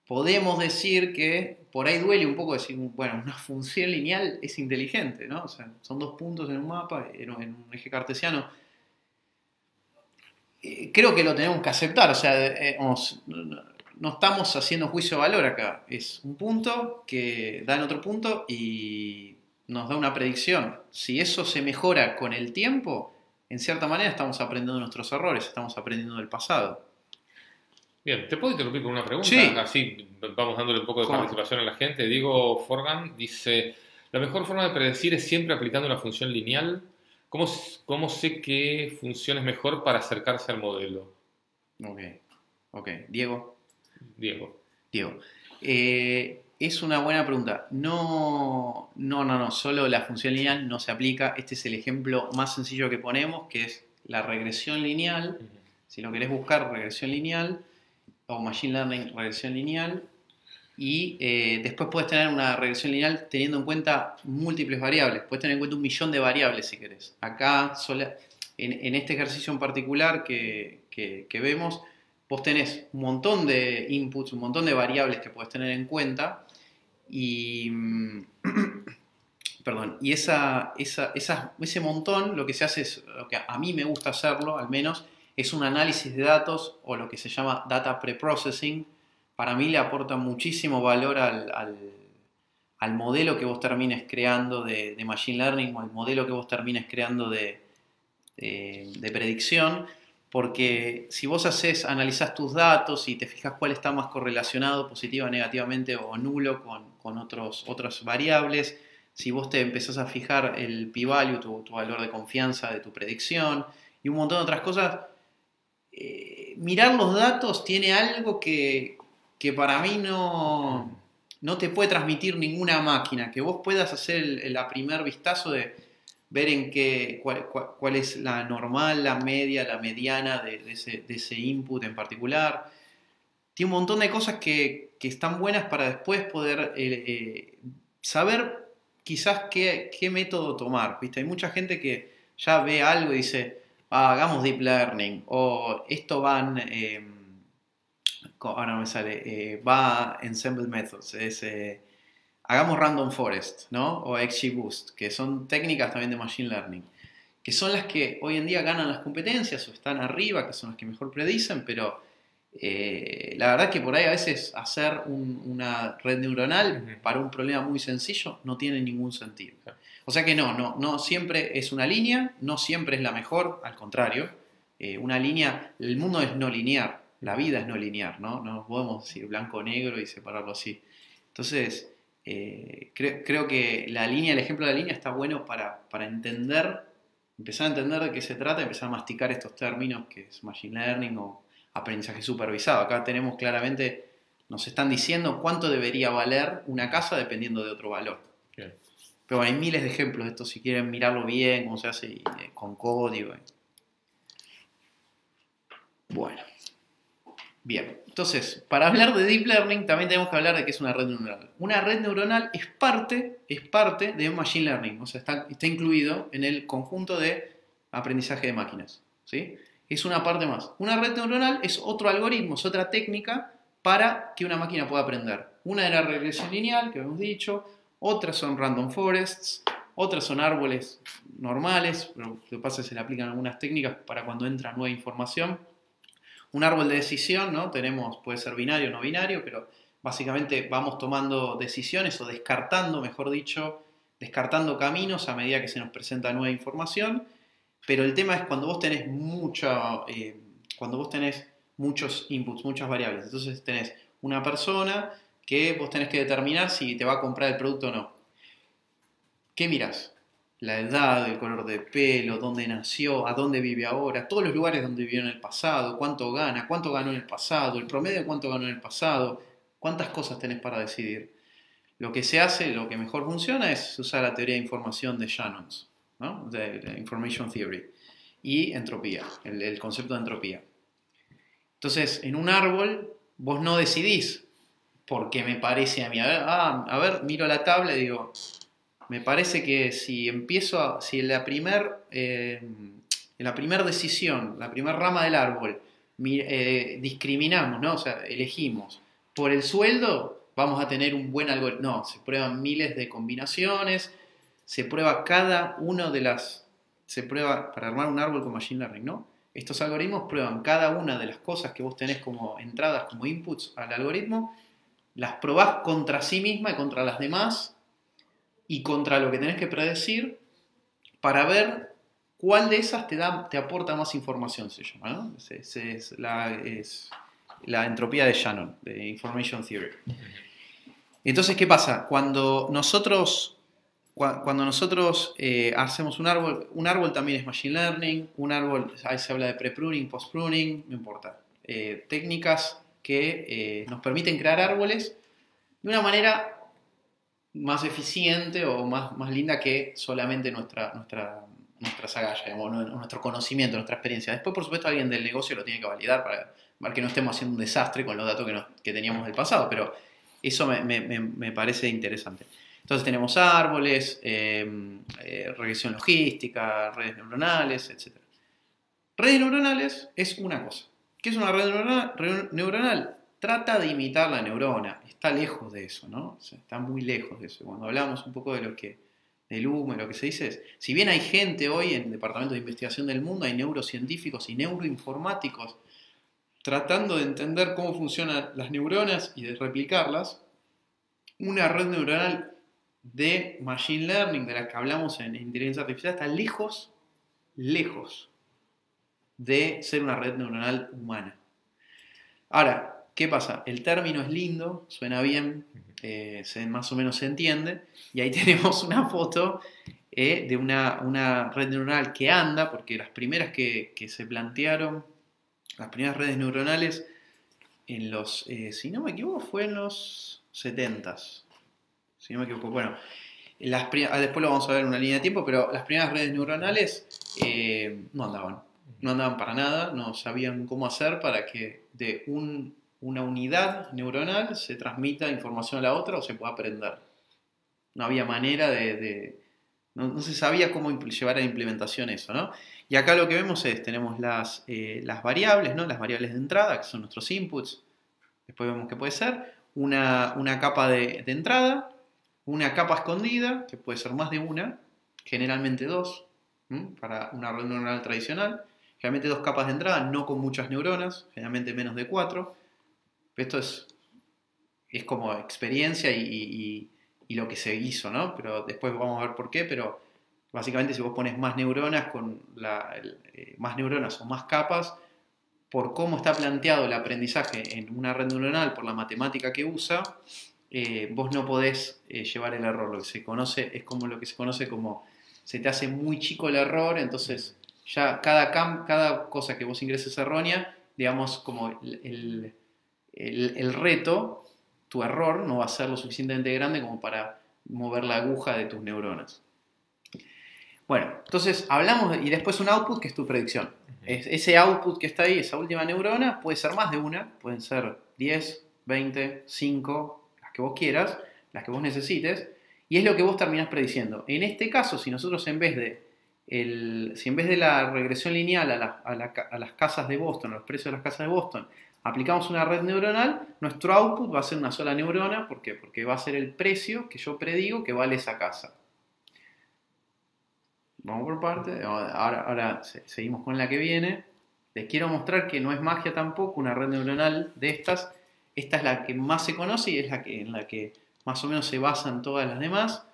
S2: podemos decir que por ahí duele un poco decir, bueno, una función lineal es inteligente, ¿no? O sea, son dos puntos en un mapa, en un eje cartesiano. Creo que lo tenemos que aceptar, o sea, no estamos haciendo juicio de valor acá. Es un punto que da en otro punto y nos da una predicción. Si eso se mejora con el tiempo, en cierta manera estamos aprendiendo nuestros errores, estamos aprendiendo del pasado.
S1: Bien, ¿te puedo interrumpir con una pregunta?
S2: Sí.
S1: Así vamos dándole un poco de
S2: ¿Cómo?
S1: participación a la gente. Diego Forgan dice, la mejor forma de predecir es siempre aplicando una función lineal. ¿Cómo sé qué función es mejor para acercarse al modelo?
S2: Ok. Diego.
S1: Diego.
S2: Es una buena pregunta. No, solo la función lineal no se aplica. Este es el ejemplo más sencillo que ponemos, que es la regresión lineal. Si lo querés buscar, regresión lineal, o Machine Learning, regresión lineal, y después puedes tener una regresión lineal teniendo en cuenta múltiples variables. Puedes tener en cuenta 1.000.000 de variables si querés. Acá, en este ejercicio en particular que vemos, vos tenés un montón de inputs, un montón de variables que podés tener en cuenta y, y ese montón lo que se hace es, lo que a mí me gusta hacerlo al menos, es un análisis de datos o lo que se llama data preprocessing. Para mí le aporta muchísimo valor al modelo que vos termines creando de Machine Learning o al modelo que vos termines creando de predicción, porque si vos analizás tus datos y te fijas cuál está más correlacionado positiva, negativamente o nulo con otras variables, si vos te empezás a fijar el p-value, tu valor de confianza de tu predicción y un montón de otras cosas, mirar los datos tiene algo que para mí no te puede transmitir ninguna máquina, que vos puedas hacer el primer vistazo de ver cuál es la normal, la media, la mediana de ese input en particular. tiene un montón de cosas que están buenas para después poder saber quizás qué método tomar, ¿viste? Hay mucha gente que ya ve algo y dice, hagamos deep learning, o esto ahora no me sale, va ensemble methods, hagamos random forest, ¿no? O XGBoost, que son técnicas también de machine learning, que son las que hoy en día ganan las competencias o están arriba, que son las que mejor predicen, pero la verdad que por ahí a veces hacer una red neuronal para un problema muy sencillo no tiene ningún sentido. O sea que no siempre es una línea, no siempre es la mejor, al contrario. Una línea, el mundo es no lineal, la vida es no lineal, ¿no? No podemos decir blanco o negro y separarlo así. Entonces, creo que el ejemplo de la línea está bueno para entender, empezar a entender de qué se trata, empezar a masticar estos términos que es machine learning o aprendizaje supervisado. Acá tenemos claramente, nos están diciendo cuánto debería valer una casa dependiendo de otro valor. Bien. Pero hay miles de ejemplos de esto, si quieren mirarlo bien, cómo se hace con código. Bueno, bien. Entonces, para hablar de Deep Learning también tenemos que hablar de qué es una red neuronal. Una red neuronal es parte de Machine Learning, o sea, está incluido en el conjunto de aprendizaje de máquinas, ¿sí? Es una parte más. Una red neuronal es otro algoritmo, es otra técnica para que una máquina pueda aprender. Una era regresión lineal, que hemos dicho, otras son random forests, otras son árboles normales, pero lo que pasa es que se le aplican algunas técnicas para cuando entra nueva información. Un árbol de decisión, ¿no? Puede ser binario o no binario, pero básicamente vamos tomando decisiones o descartando, mejor dicho, descartando caminos a medida que se nos presenta nueva información. Pero el tema es cuando vos tenés muchos inputs, muchas variables. Entonces tenés una persona que vos tenés que determinar si te va a comprar el producto o no. ¿Qué mirás? La edad, el color de pelo, dónde nació, a dónde vive ahora, todos los lugares donde vivió en el pasado, cuánto ganó en el pasado, el promedio de cuánto ganó en el pasado, cuántas cosas tenés para decidir. Lo que se hace, lo que mejor funciona es usar la teoría de información de Shannon, ¿no? De Information Theory, y entropía, el concepto de entropía. Entonces, en un árbol, vos no decidís porque me parece a mí. A ver, miro la tabla y digo, me parece que si en la primera decisión, la primera rama del árbol, discriminamos, ¿no? O sea, elegimos por el sueldo, vamos a tener un buen algoritmo. No, se prueban miles de combinaciones, se prueba para armar un árbol con Machine Learning, ¿no? Estos algoritmos prueban cada una de las cosas que vos tenés como entradas, como inputs al algoritmo, las probás contra sí misma y contra las demás y contra lo que tenés que predecir para ver cuál de esas te aporta más información, se llama, ¿no? Es la entropía de Shannon, de Information Theory. Entonces, ¿qué pasa? Cuando nosotros hacemos un árbol también es Machine Learning, un árbol, ahí se habla de pre-pruning, post-pruning, no importa. Técnicas que nos permiten crear árboles de una manera más eficiente o más linda que solamente nuestra agalla, digamos, nuestro conocimiento, nuestra experiencia. Después, por supuesto, alguien del negocio lo tiene que validar para que no estemos haciendo un desastre con los datos que teníamos del pasado, pero eso me parece interesante. Entonces tenemos árboles, regresión logística, redes neuronales, etc. Redes neuronales es una cosa. ¿Qué es una red neuronal? Trata de imitar la neurona. Está lejos de eso, ¿no? O sea, está muy lejos de eso. Cuando hablamos un poco del humo y lo que se dice es, si bien hay gente hoy en el Departamento de Investigación del Mundo, hay neurocientíficos y neuroinformáticos tratando de entender cómo funcionan las neuronas y de replicarlas, una red neuronal de Machine Learning, de la que hablamos en inteligencia artificial, está lejos de ser una red neuronal humana. Ahora, ¿qué pasa? El término es lindo, suena bien, más o menos se entiende, y ahí tenemos una foto de una red neuronal que anda, porque las primeras que se plantearon, las primeras redes neuronales, si no me equivoco, fue en los 70s. Si no me equivoco. Bueno, después lo vamos a ver en una línea de tiempo, pero las primeras redes neuronales no andaban para nada, no sabían cómo hacer para que de un una unidad neuronal se transmita información a la otra o se pueda aprender. No había manera no se sabía cómo llevar a la implementación eso, ¿no? Y acá lo que vemos tenemos las variables, ¿no? Las variables de entrada, que son nuestros inputs. Después vemos que puede ser una capa de entrada, una capa escondida, que puede ser más de una, generalmente dos, para una red neuronal tradicional. Generalmente dos capas de entrada, no con muchas neuronas, generalmente menos de 4. Esto es como experiencia y lo que se hizo, ¿no? Pero después vamos a ver por qué, pero básicamente si vos pones más neuronas más neuronas o más capas, por cómo está planteado el aprendizaje en una red neuronal, por la matemática que usa, vos no podés llevar el error. Lo que se conoce es como lo que se conoce como se te hace muy chico el error, entonces ya cada cosa que vos ingreses errónea, digamos, como el reto, tu error no va a ser lo suficientemente grande como para mover la aguja de tus neuronas. Bueno, entonces hablamos y después un output que es tu predicción. Ese output que está ahí, esa última neurona, puede ser más de una, pueden ser 10, 20, 5, las que vos quieras, las que vos necesites, y es lo que vos terminás prediciendo. En este caso, si nosotros en vez de la regresión lineal a las casas de Boston, a los precios de las casas de Boston, aplicamos una red neuronal, nuestro output va a ser una sola neurona. ¿Por qué? Porque va a ser el precio que yo predigo que vale esa casa. Vamos por parte. Ahora seguimos con la que viene. Les quiero mostrar que no es magia tampoco una red neuronal de estas. Esta es la que más se conoce y es en la que más o menos se basan todas las demás.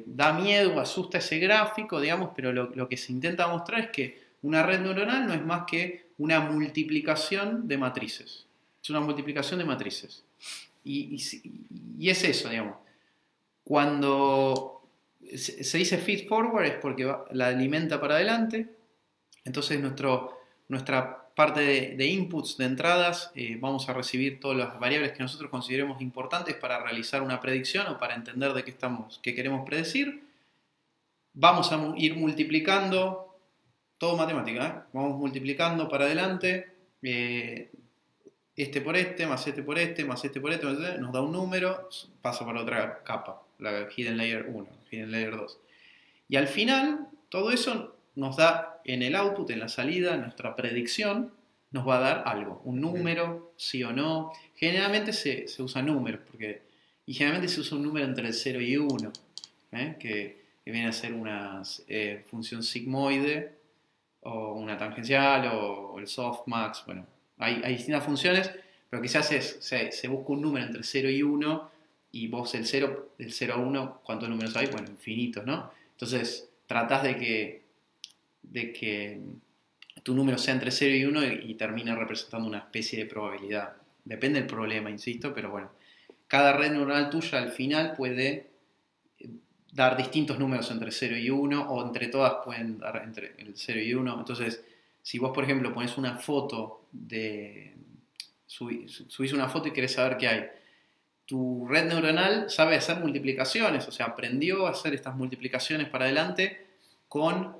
S2: Da miedo, asusta ese gráfico, digamos, pero lo que se intenta mostrar es que una red neuronal no es más que una multiplicación de matrices. Es una multiplicación de matrices. Y es eso, digamos. Cuando se dice feed forward es porque la alimenta para adelante. Entonces nuestra parte de inputs, de entradas, vamos a recibir todas las variables que nosotros consideremos importantes para realizar una predicción o para entender de qué queremos predecir. Vamos a ir multiplicando, todo matemática, vamos multiplicando para adelante, este por este, más este por este, más este por este, nos da un número, pasa para otra capa, la Hidden Layer 1, Hidden Layer 2. Y al final, todo eso nos da en el output, en la salida, nuestra predicción, nos va a dar algo, un número, sí o no. Generalmente se usan números, y generalmente se usa un número entre el 0 y 1, que viene a ser una función sigmoide, o una tangencial, o el softmax. Bueno, hay distintas funciones, pero quizás se busca un número entre 0 y 1, y vos del 0 a 1, ¿cuántos números hay? Bueno, infinitos, ¿no? Entonces, tratás de que tu número sea entre 0 y 1 y termine representando una especie de probabilidad. Depende del problema, insisto, pero bueno. Cada red neuronal tuya al final puede dar distintos números entre 0 y 1, o entre todas pueden dar entre el 0 y 1. Entonces, si vos, por ejemplo, pones una foto subís una foto y querés saber qué hay, tu red neuronal sabe hacer multiplicaciones, o sea, aprendió a hacer estas multiplicaciones para adelante con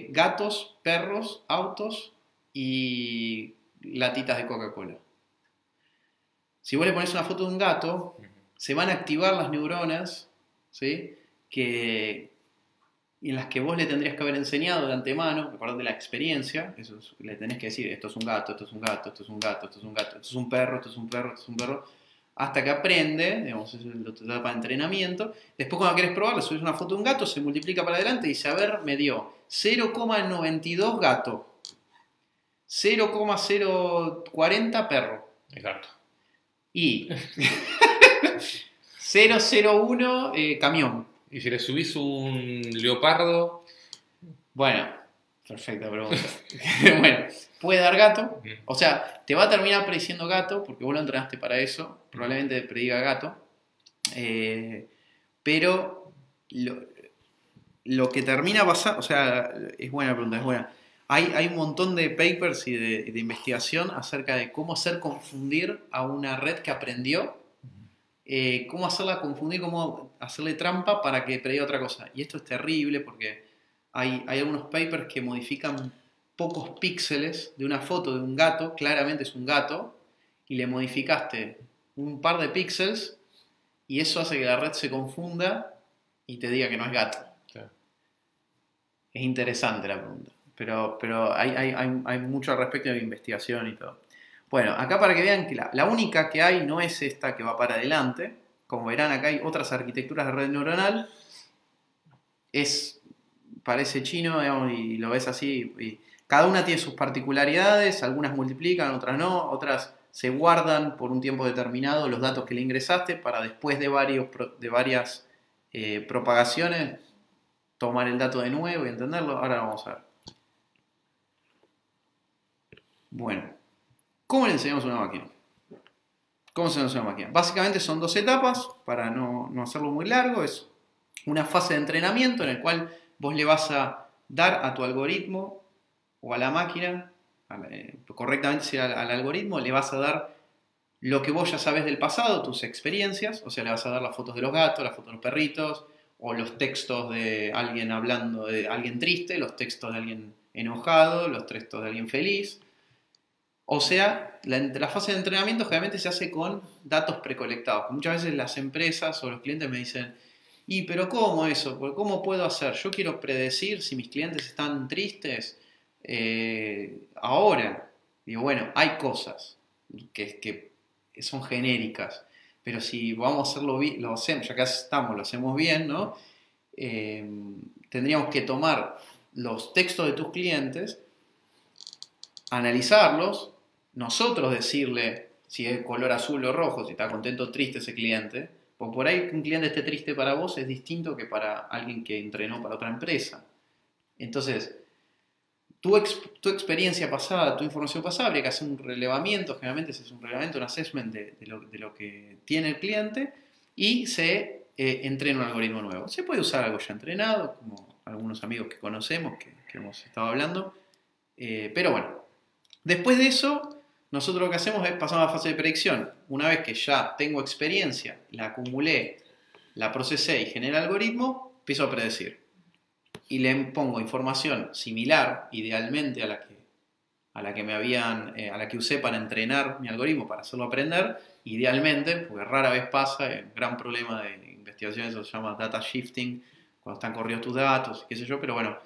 S2: gatos, perros, autos y latitas de Coca-Cola. Si vos le pones una foto de un gato, se van a activar las neuronas, ¿sí? En las que vos le tendrías que haber enseñado de antemano, acordate de la experiencia, le tenés que decir, esto es un gato, esto es un gato, esto es un gato, esto es un gato, esto es un perro, esto es un perro, esto es un perro, hasta que aprende, digamos, es la etapa de entrenamiento. Después, cuando querés probar, le subís una foto de un gato, se multiplica para adelante y dice, a ver, me dio 0,92 gato, 0,040 perro.
S1: Exacto.
S2: Y 001 camión.
S1: Y si le subís un leopardo.
S2: Bueno, perfecta pregunta. Bueno, puede dar gato. O sea, te va a terminar prediciendo gato, porque vos lo entrenaste para eso. Probablemente prediga gato. Pero lo que termina pasando, o sea, es buena pregunta, es buena. Hay un montón de papers y de investigación acerca de cómo hacer confundir a una red que aprendió, cómo hacerla confundir, cómo hacerle trampa para que prediga otra cosa. Y esto es terrible porque hay algunos papers que modifican pocos píxeles de una foto de un gato, claramente es un gato, y le modificaste un par de píxeles y eso hace que la red se confunda y te diga que no es gato.
S1: Claro.
S2: Es interesante la pregunta, pero hay mucho al respecto de investigación y todo. Bueno, acá para que vean que la única que hay no es esta que va para adelante. Como verán, acá hay otras arquitecturas de red neuronal. Parece chino, digamos, y lo ves así. Y cada una tiene sus particularidades, algunas multiplican, otras no, otras se guardan por un tiempo determinado los datos que le ingresaste para después de varias propagaciones tomar el dato de nuevo y entenderlo. Ahora lo vamos a ver. Bueno, ¿cómo le enseñamos a una máquina? ¿Cómo se enseña a una máquina? Básicamente son dos etapas, para no hacerlo muy largo. Es una fase de entrenamiento en el cual vos le vas a dar a tu algoritmo o a la máquina, correctamente si al algoritmo, le vas a dar lo que vos ya sabes del pasado, tus experiencias, o sea, le vas a dar las fotos de los gatos, las fotos de los perritos, o los textos de alguien hablando de alguien triste, los textos de alguien enojado, los textos de alguien feliz. O sea, la fase de entrenamiento generalmente se hace con datos precolectados. Muchas veces las empresas o los clientes me dicen, pero ¿cómo eso? ¿Cómo puedo hacer? Yo quiero predecir si mis clientes están tristes ahora. Digo, bueno, hay cosas que son genéricas, pero si vamos a hacerlo bien, lo hacemos, ya que estamos, lo hacemos bien, ¿no? Tendríamos que tomar los textos de tus clientes, analizarlos, nosotros decirle si es color azul o rojo, si está contento o triste ese cliente, porque por ahí que un cliente esté triste para vos es distinto que para alguien que entrenó para otra empresa. Entonces, tu experiencia pasada, tu información pasada, habría que hacer un relevamiento, generalmente se hace un relevamiento, un assessment de lo que tiene el cliente y se entrena un algoritmo nuevo. Se puede usar algo ya entrenado, como algunos amigos que conocemos, que hemos estado hablando, pero bueno, después de eso, nosotros lo que hacemos es pasar a la fase de predicción. Una vez que ya tengo experiencia, la acumulé, la procesé y generé el algoritmo, empiezo a predecir. Y le pongo información similar, idealmente, a la que usé para entrenar mi algoritmo, para hacerlo aprender, idealmente, porque rara vez pasa, es un gran problema de investigación, eso se llama data shifting, cuando están corridos tus datos, qué sé yo, pero bueno,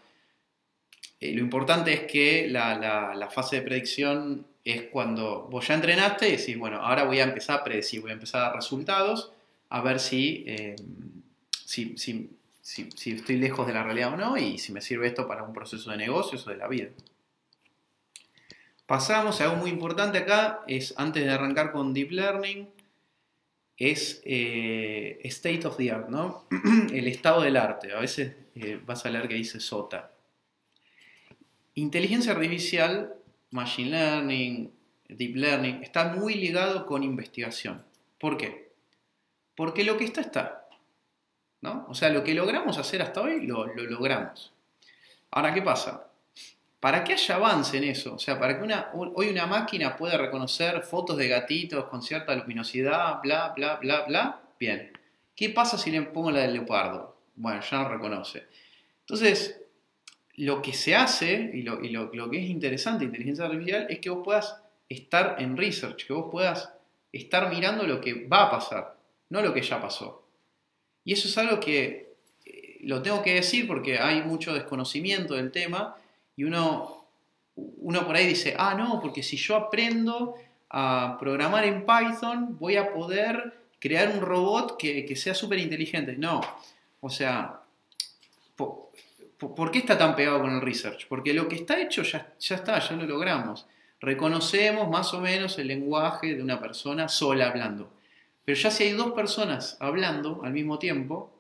S2: lo importante es que la fase de predicción es cuando vos ya entrenaste y decís, bueno, ahora voy a empezar a predecir, voy a empezar a dar resultados, a ver si estoy lejos de la realidad o no y si me sirve esto para un proceso de negocios o de la vida. Pasamos a algo muy importante acá, es antes de arrancar con Deep Learning, es State of the Art, ¿no? El estado del arte. A veces vas a leer que dice SOTA. Inteligencia artificial, Machine Learning, Deep Learning, está muy ligado con investigación. ¿Por qué? Porque lo que está, ¿no? O sea, lo que logramos hacer hasta hoy, lo logramos. Ahora, ¿qué pasa? Para que haya avance en eso, o sea, para que hoy una máquina pueda reconocer fotos de gatitos con cierta luminosidad, bla, bla, bla, bla, bien. ¿Qué pasa si le pongo la del leopardo? Bueno, ya no reconoce. Entonces, lo que se hace, y lo que es interesante de inteligencia artificial, es que vos puedas estar en research, que vos puedas estar mirando lo que va a pasar, no lo que ya pasó. Y eso es algo que lo tengo que decir porque hay mucho desconocimiento del tema y uno por ahí dice, no, porque si yo aprendo a programar en Python voy a poder crear un robot que sea súper inteligente. No, o sea, ¿por qué está tan pegado con el research? Porque lo que está hecho ya está, ya lo logramos. Reconocemos más o menos el lenguaje de una persona sola hablando. Pero ya si hay dos personas hablando al mismo tiempo,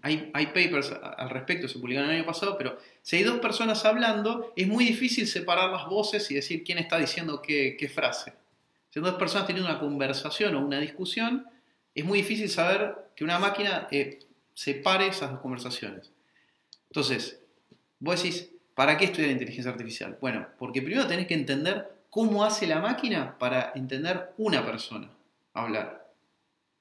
S2: hay papers al respecto, se publicaron el año pasado, pero si hay dos personas hablando, es muy difícil separar las voces y decir quién está diciendo qué frase. Si hay dos personas teniendo una conversación o una discusión, es muy difícil saber que una máquina separe esas dos conversaciones. Entonces, vos decís, ¿para qué estudiar inteligencia artificial? Bueno, porque primero tenés que entender cómo hace la máquina para entender una persona hablar.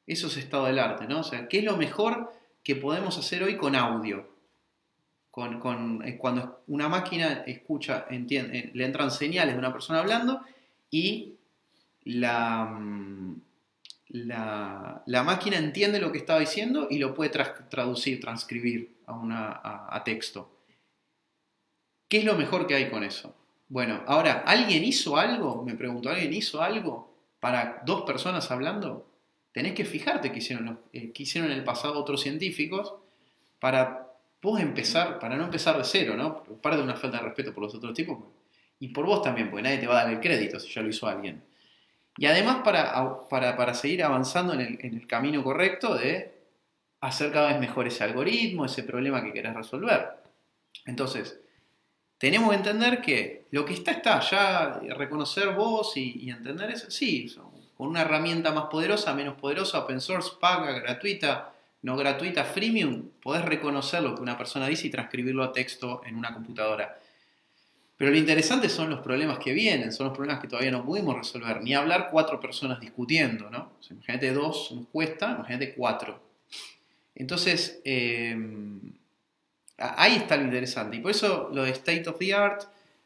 S2: Eso es estado del arte, ¿no? O sea, ¿qué es lo mejor que podemos hacer hoy con audio? Cuando una máquina escucha, entiende, le entran señales de una persona hablando y la, la máquina entiende lo que estaba diciendo y lo puede traducir, transcribir a texto. ¿Qué es lo mejor que hay con eso? Bueno, ahora, ¿alguien hizo algo? Me pregunto, ¿alguien hizo algo para dos personas hablando? Tenés que fijarte qué hicieron en el pasado otros científicos para vos empezar, para no empezar de cero, ¿no? Para de una falta de respeto por los otros tipos y por vos también, porque nadie te va a dar el crédito si ya lo hizo alguien. Y además para seguir avanzando en el camino correcto de hacer cada vez mejor ese algoritmo, ese problema que querés resolver. Entonces, tenemos que entender que lo que está, ya reconocer vos y entender eso, sí, con una herramienta más poderosa, menos poderosa, open source, paga, gratuita, no gratuita, freemium, podés reconocer lo que una persona dice y transcribirlo a texto en una computadora. Pero lo interesante son los problemas que vienen, son los problemas que todavía no pudimos resolver, ni hablar 4 personas discutiendo, ¿no? O sea, imagínate 2 nos cuesta, imagínate 4. Entonces, ahí está lo interesante. Y por eso lo de State of the Art,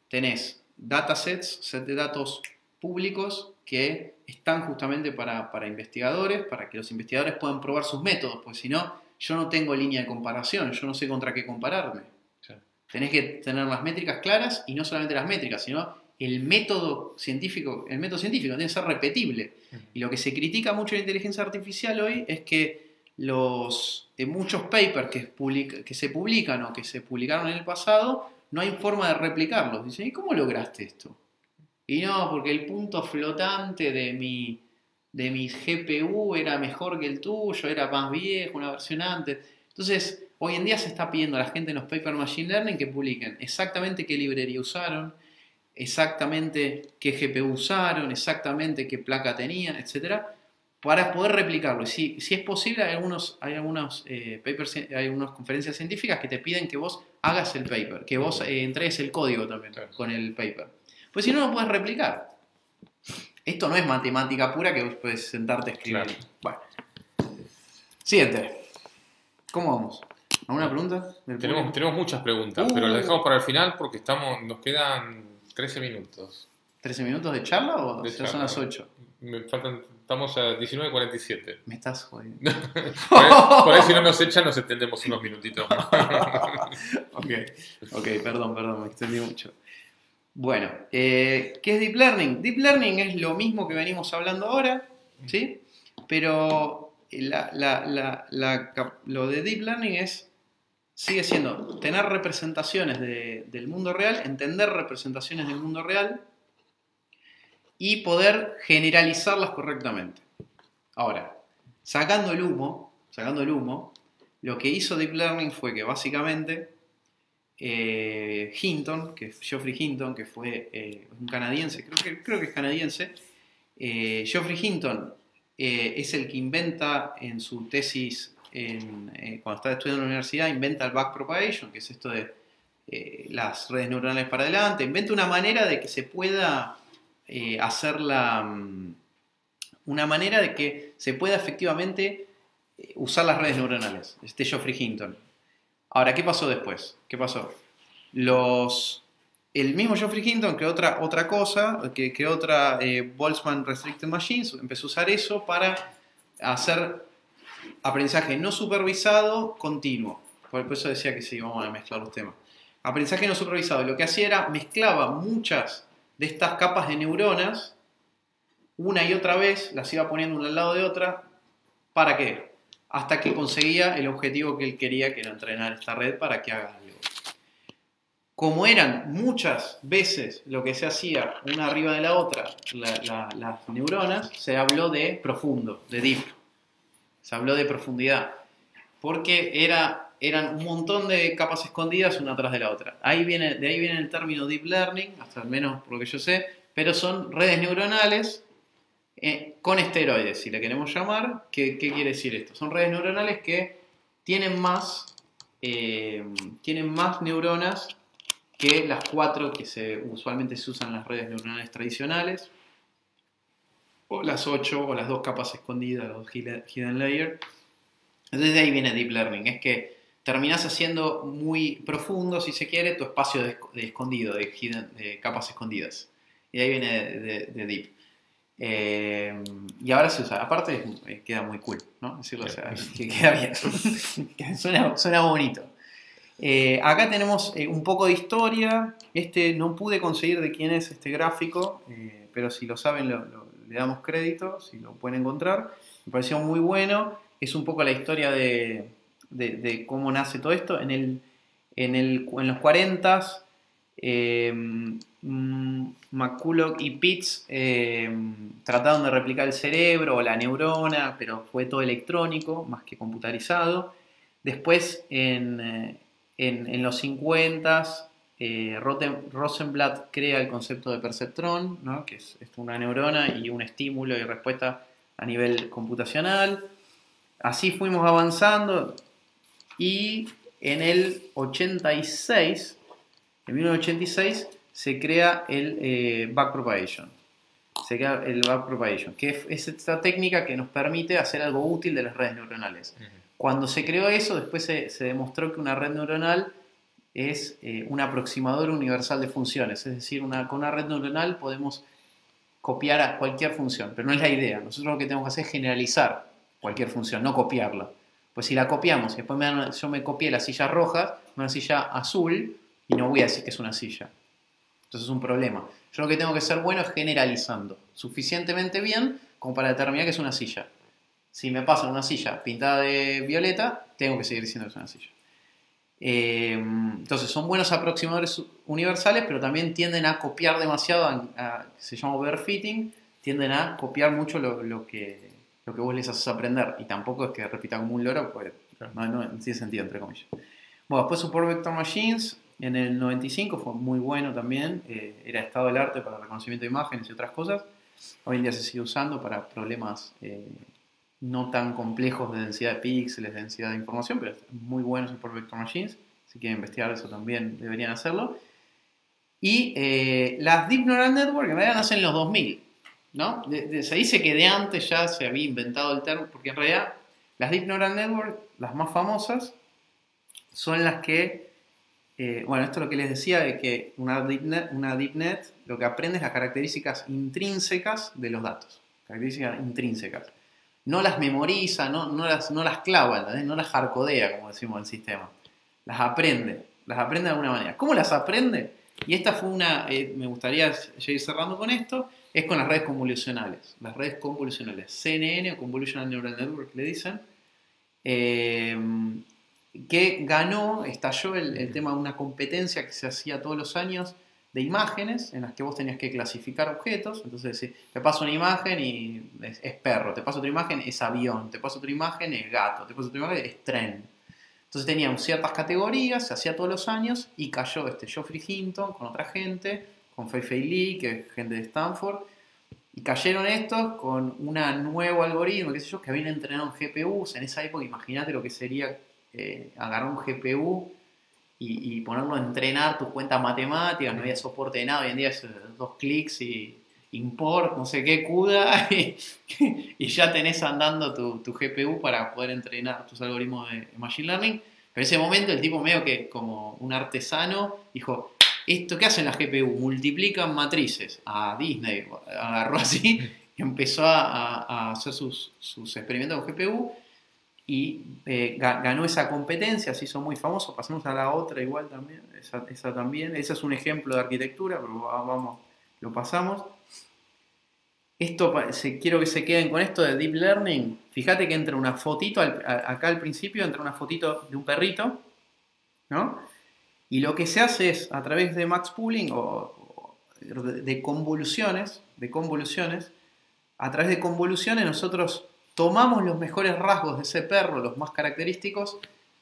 S2: tenés datasets, set de datos públicos que están justamente para investigadores, para que los investigadores puedan probar sus métodos, porque si no, yo no tengo línea de comparación, yo no sé contra qué compararme. Sí. Tenés que tener las métricas claras y no solamente las métricas, sino el método científico tiene que ser repetible. Y lo que se critica mucho en la inteligencia artificial hoy es que muchos papers que se publican o que se publicaron en el pasado, no hay forma de replicarlos. Dicen, ¿y cómo lograste esto? Y no, porque el punto flotante de mi GPU era mejor que el tuyo, era más viejo, una versión antes. Entonces, hoy en día se está pidiendo a la gente en los papers Machine Learning que publiquen exactamente qué librería usaron, exactamente qué GPU usaron, exactamente qué placa tenían, etcétera, para poder replicarlo. Y si es posible, hay algunos papers, hay unas conferencias científicas que te piden que vos hagas el paper, que vos entregues el código también con el paper. Pues si no, lo puedes replicar. Esto no es matemática pura que vos podés sentarte a escribir. Claro. Bueno. Siguiente. ¿Cómo vamos? ¿Alguna pregunta?
S1: Tenemos muchas preguntas, pero las dejamos para el final porque nos quedan 13 minutos.
S2: ¿13 minutos de charla o de charla? Son las 8?
S1: Estamos a 19:47.
S2: Me estás jodiendo.
S1: Por ahí si no nos echan, nos extendemos unos minutitos más.
S2: Ok, perdón, me extendí mucho. Bueno, ¿qué es Deep Learning? Deep Learning es lo mismo que venimos hablando ahora, ¿sí? Pero lo de Deep Learning sigue siendo tener representaciones del mundo real, entender representaciones del mundo real y poder generalizarlas correctamente. Ahora, sacando el humo, lo que hizo Deep Learning fue que básicamente Geoffrey Hinton, que fue un canadiense, creo que es canadiense, Geoffrey Hinton es el que inventa en su tesis, cuando estaba estudiando en la universidad, inventa el backpropagation, que es esto de las redes neuronales para adelante, inventa una manera de que se pueda una manera de que se pueda efectivamente usar las redes neuronales, Geoffrey Hinton. Ahora, ¿qué pasó después? ¿Qué pasó? El mismo Geoffrey Hinton creó otra cosa, creó otra Boltzmann Restricted Machines, empezó a usar eso para hacer aprendizaje no supervisado continuo. Por eso decía que sí, vamos a mezclar los temas. Aprendizaje no supervisado. Lo que hacía era mezclaba muchas de estas capas de neuronas una y otra vez, las iba poniendo una al lado de otra. ¿Para qué? Hasta que conseguía el objetivo que él quería, que era entrenar esta red para que haga algo. Como eran muchas veces lo que se hacía una arriba de la otra, las neuronas, se habló de profundo, de deep. Se habló de profundidad. Porque eran un montón de capas escondidas una tras de la otra. De ahí viene el término deep learning, hasta al menos por lo que yo sé, pero son redes neuronales con esteroides, si le queremos llamar. ¿Qué quiere decir esto? Son redes neuronales que tienen más neuronas que las 4 que usualmente se usan en las redes neuronales tradicionales, o las 8, o las 2 capas escondidas, los hidden layer. Entonces de ahí viene Deep Learning, es que terminás haciendo muy profundo, si se quiere, tu espacio de escondido, de capas escondidas. Y de ahí viene de Deep. Y ahora se usa. Aparte, queda muy cool, ¿no? Decirlo, o sea, que queda bien. Suena bonito. Acá tenemos un poco de historia. No pude conseguir de quién es este gráfico, pero si lo saben le damos crédito, si lo pueden encontrar. Me pareció muy bueno. Es un poco la historia de cómo nace todo esto. En los 40s, McCulloch y Pitts trataron de replicar el cerebro o la neurona, pero fue todo electrónico, más que computarizado. Después, en los 50s, Rosenblatt crea el concepto de perceptrón, ¿no? Que es una neurona y un estímulo y respuesta a nivel computacional. Así fuimos avanzando y en el 86, en 1986, se crea el backpropagation. Se crea el backpropagation, que es esta técnica que nos permite hacer algo útil de las redes neuronales. Cuando se creó eso, después se demostró que una red neuronal es un aproximador universal de funciones. Es decir, con una red neuronal podemos copiar a cualquier función, pero no es la idea. Nosotros lo que tenemos que hacer es generalizar cualquier función, no copiarla. Pues si la copiamos y después yo me copié la silla roja, una silla azul, y no voy a decir que es una silla. Entonces es un problema. Yo lo que tengo que ser bueno es generalizando suficientemente bien como para determinar que es una silla. Si me pasan una silla pintada de violeta, tengo que seguir diciendo que es una silla. Entonces son buenos aproximadores universales, pero también tienden a copiar demasiado, se llama overfitting, tienden a copiar mucho lo que vos les haces aprender. Y tampoco es que repita como un loro, porque no tiene sentido, entre comillas. Bueno, después Support Vector Machines, en el 95, fue muy bueno también. Era estado del arte para reconocimiento de imágenes y otras cosas. Hoy en día se sigue usando para problemas no tan complejos de densidad de píxeles, de densidad de información, pero es muy bueno Support Vector Machines. Si quieren investigar eso también deberían hacerlo. Y las Deep Neural Network en realidad nacen en los 2000, ¿no? Se dice que de antes ya se había inventado el término, porque en realidad las Deep Neural Network, las más famosas, son las que, bueno, esto es lo que les decía, de que una Deep Net lo que aprende es las características intrínsecas de los datos. Características intrínsecas. No las memoriza, no las clava, ¿entendés? No las hardcodea, como decimos en el sistema. Las aprende de alguna manera. ¿Cómo las aprende? Y esta fue me gustaría ya ir cerrando con esto, es con las redes convolucionales. Las redes convolucionales, CNN o Convolutional Neural Network le dicen, que estalló el tema de una competencia que se hacía todos los años de imágenes en las que vos tenías que clasificar objetos. Entonces, si te paso una imagen y es perro, te paso otra imagen es avión, te paso otra imagen es gato, te paso otra imagen es tren. Entonces teníamos ciertas categorías, se hacía todos los años y cayó Geoffrey Hinton con otra gente, con Fei-Fei Li, que es gente de Stanford, y cayeron estos con un nuevo algoritmo, qué sé yo, que habían entrenado en GPUs. En esa época, imagínate lo que sería agarrar un GPU y ponerlo a entrenar tus cuentas matemáticas, no había soporte de nada, hoy en día es 2 clics y import, no sé qué, CUDA, y ya tenés andando tu GPU para poder entrenar tus algoritmos de Machine Learning. Pero en ese momento el tipo medio que como un artesano dijo, ¿esto qué hacen las GPU? Multiplican matrices. A Disney agarró así y empezó a hacer sus experimentos con GPU y ganó esa competencia, se hizo muy famoso. Pasamos a la otra igual también, esa también. Ese es un ejemplo de arquitectura, pero vamos, lo pasamos. Esto, quiero que se queden con esto de Deep Learning. Fíjate que entra una fotito, acá al principio entra una fotito de un perrito, ¿no? Y lo que se hace es, a través de max pooling o de convoluciones, a través de convoluciones nosotros tomamos los mejores rasgos de ese perro, los más característicos,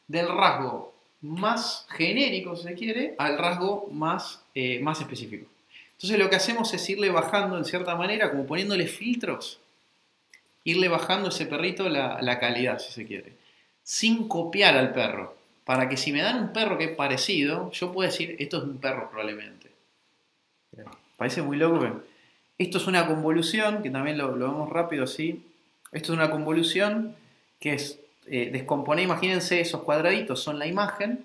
S2: del rasgo más genérico, si se quiere, al rasgo más específico. Entonces lo que hacemos es irle bajando en cierta manera, como poniéndole filtros, irle bajando a ese perrito la calidad, si se quiere, sin copiar al perro, para que si me dan un perro que es parecido, yo pueda decir, esto es un perro probablemente. Parece muy loco, pero esto es una convolución, que también lo vemos rápido así. Esto es una convolución que es descomponer, imagínense esos cuadraditos, son la imagen,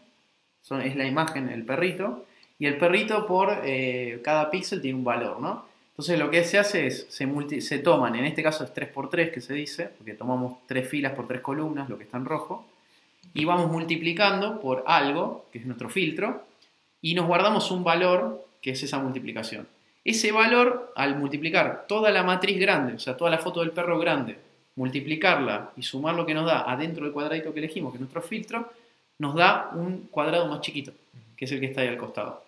S2: es la imagen, el perrito, y el perrito por cada píxel tiene un valor, ¿no? Entonces lo que se hace es, se toman, en este caso es 3x3 que se dice, porque tomamos 3 filas por 3 columnas, lo que está en rojo, y vamos multiplicando por algo, que es nuestro filtro, y nos guardamos un valor, que es esa multiplicación. Ese valor, al multiplicar toda la matriz grande, o sea, toda la foto del perro grande, multiplicarla y sumar lo que nos da adentro del cuadradito que elegimos, que es nuestro filtro, nos da un cuadrado más chiquito, que es el que está ahí al costado.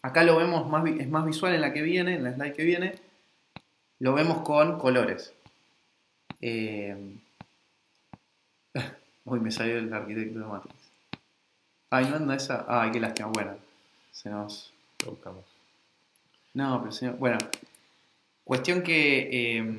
S2: Acá lo vemos, es más visual en la que viene, en la slide que viene, lo vemos con colores. Uy, me salió el arquitecto de Matrix. Ay, no anda esa. Ay, qué lástima. Bueno, se nos.
S1: Lo buscamos.
S2: No, pero señor. Bueno, cuestión que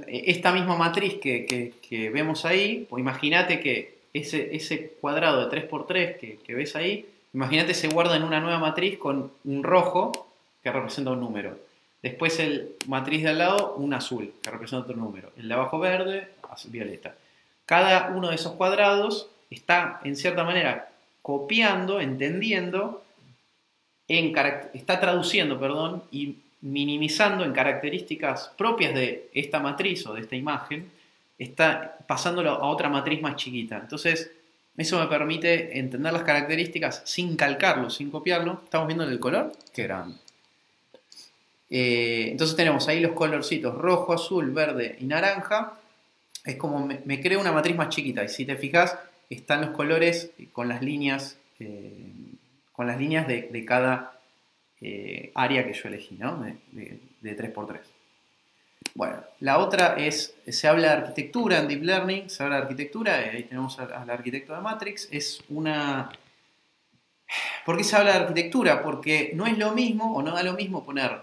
S2: esta misma matriz que vemos ahí, pues imagínate que ese cuadrado de 3x3 que ves ahí, imagínate se guarda en una nueva matriz con un rojo que representa un número. Después el matriz de al lado, un azul que representa otro número. El de abajo verde, violeta. Cada uno de esos cuadrados está, en cierta manera, copiando, entendiendo, está traduciendo, perdón, y minimizando en características propias de esta matriz o de esta imagen, está pasándolo a otra matriz más chiquita. Entonces, eso me permite entender las características sin calcarlo, sin copiarlo. ¿Estamos viendo el color? Qué grande. Entonces tenemos ahí los colorcitos rojo, azul, verde y naranja. Es como me creo una matriz más chiquita. Y si te fijas, están los colores con las líneas de cada área que yo elegí, ¿no? De 3x3. Bueno, la otra es, se habla de arquitectura en Deep Learning, se habla de arquitectura, ahí tenemos al arquitecto de Matrix. ¿Por qué se habla de arquitectura? Porque no es lo mismo, o no da lo mismo poner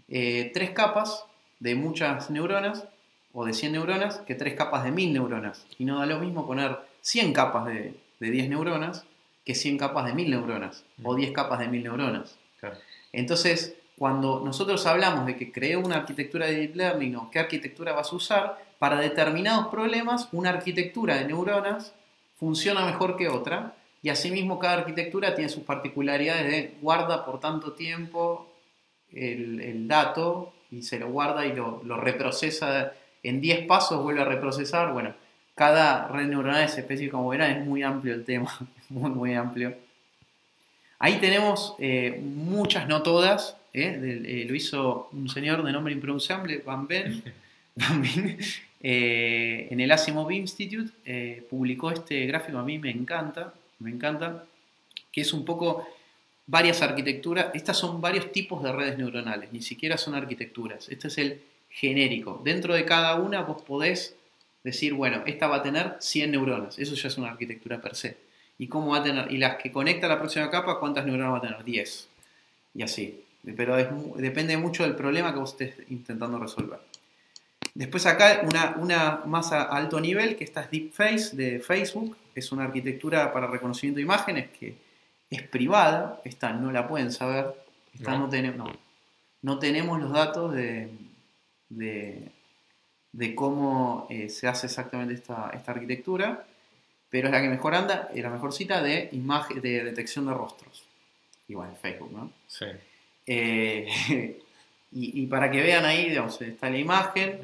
S2: 3 capas de muchas neuronas, o de 100 neuronas, que 3 capas de 1000 neuronas. Y no da lo mismo poner 100 capas de 10 neuronas, que 100 capas de 1000 neuronas, o 10 capas de 1000 neuronas.
S1: Claro.
S2: Entonces, cuando nosotros hablamos de que creé una arquitectura de Deep Learning o qué arquitectura vas a usar, para determinados problemas, una arquitectura de neuronas funciona mejor que otra, y asimismo cada arquitectura tiene sus particularidades de guarda por tanto tiempo el dato, y se lo guarda y lo reprocesa en 10 pasos, vuelve a reprocesar. Bueno, cada red neuronal es específica, como verán, es muy amplio el tema, muy, muy amplio. Ahí tenemos muchas, no todas, lo hizo un señor de nombre impronunciable, Van Ben, en el Asimov Institute, publicó este gráfico. A mí me encanta, que es un poco varias arquitecturas. Estas son varios tipos de redes neuronales, ni siquiera son arquitecturas. Este es el genérico. Dentro de cada una vos podés decir, bueno, esta va a tener 100 neuronas, eso ya es una arquitectura per se. ¿Y cómo va a tener? Y las que conecta a la próxima capa, ¿cuántas neuronas va a tener? 10. Y así. Pero depende mucho del problema que vos estés intentando resolver. Después acá una más a alto nivel, que esta es DeepFace de Facebook. Es una arquitectura para reconocimiento de imágenes que es privada. Esta no la pueden saber. Esta no tenemos los datos de cómo se hace exactamente esta arquitectura. Pero es la que mejor anda, es la mejor cita de detección de rostros. Igual en Facebook, ¿no?
S1: Sí.
S2: Y para que vean ahí, digamos, está la imagen,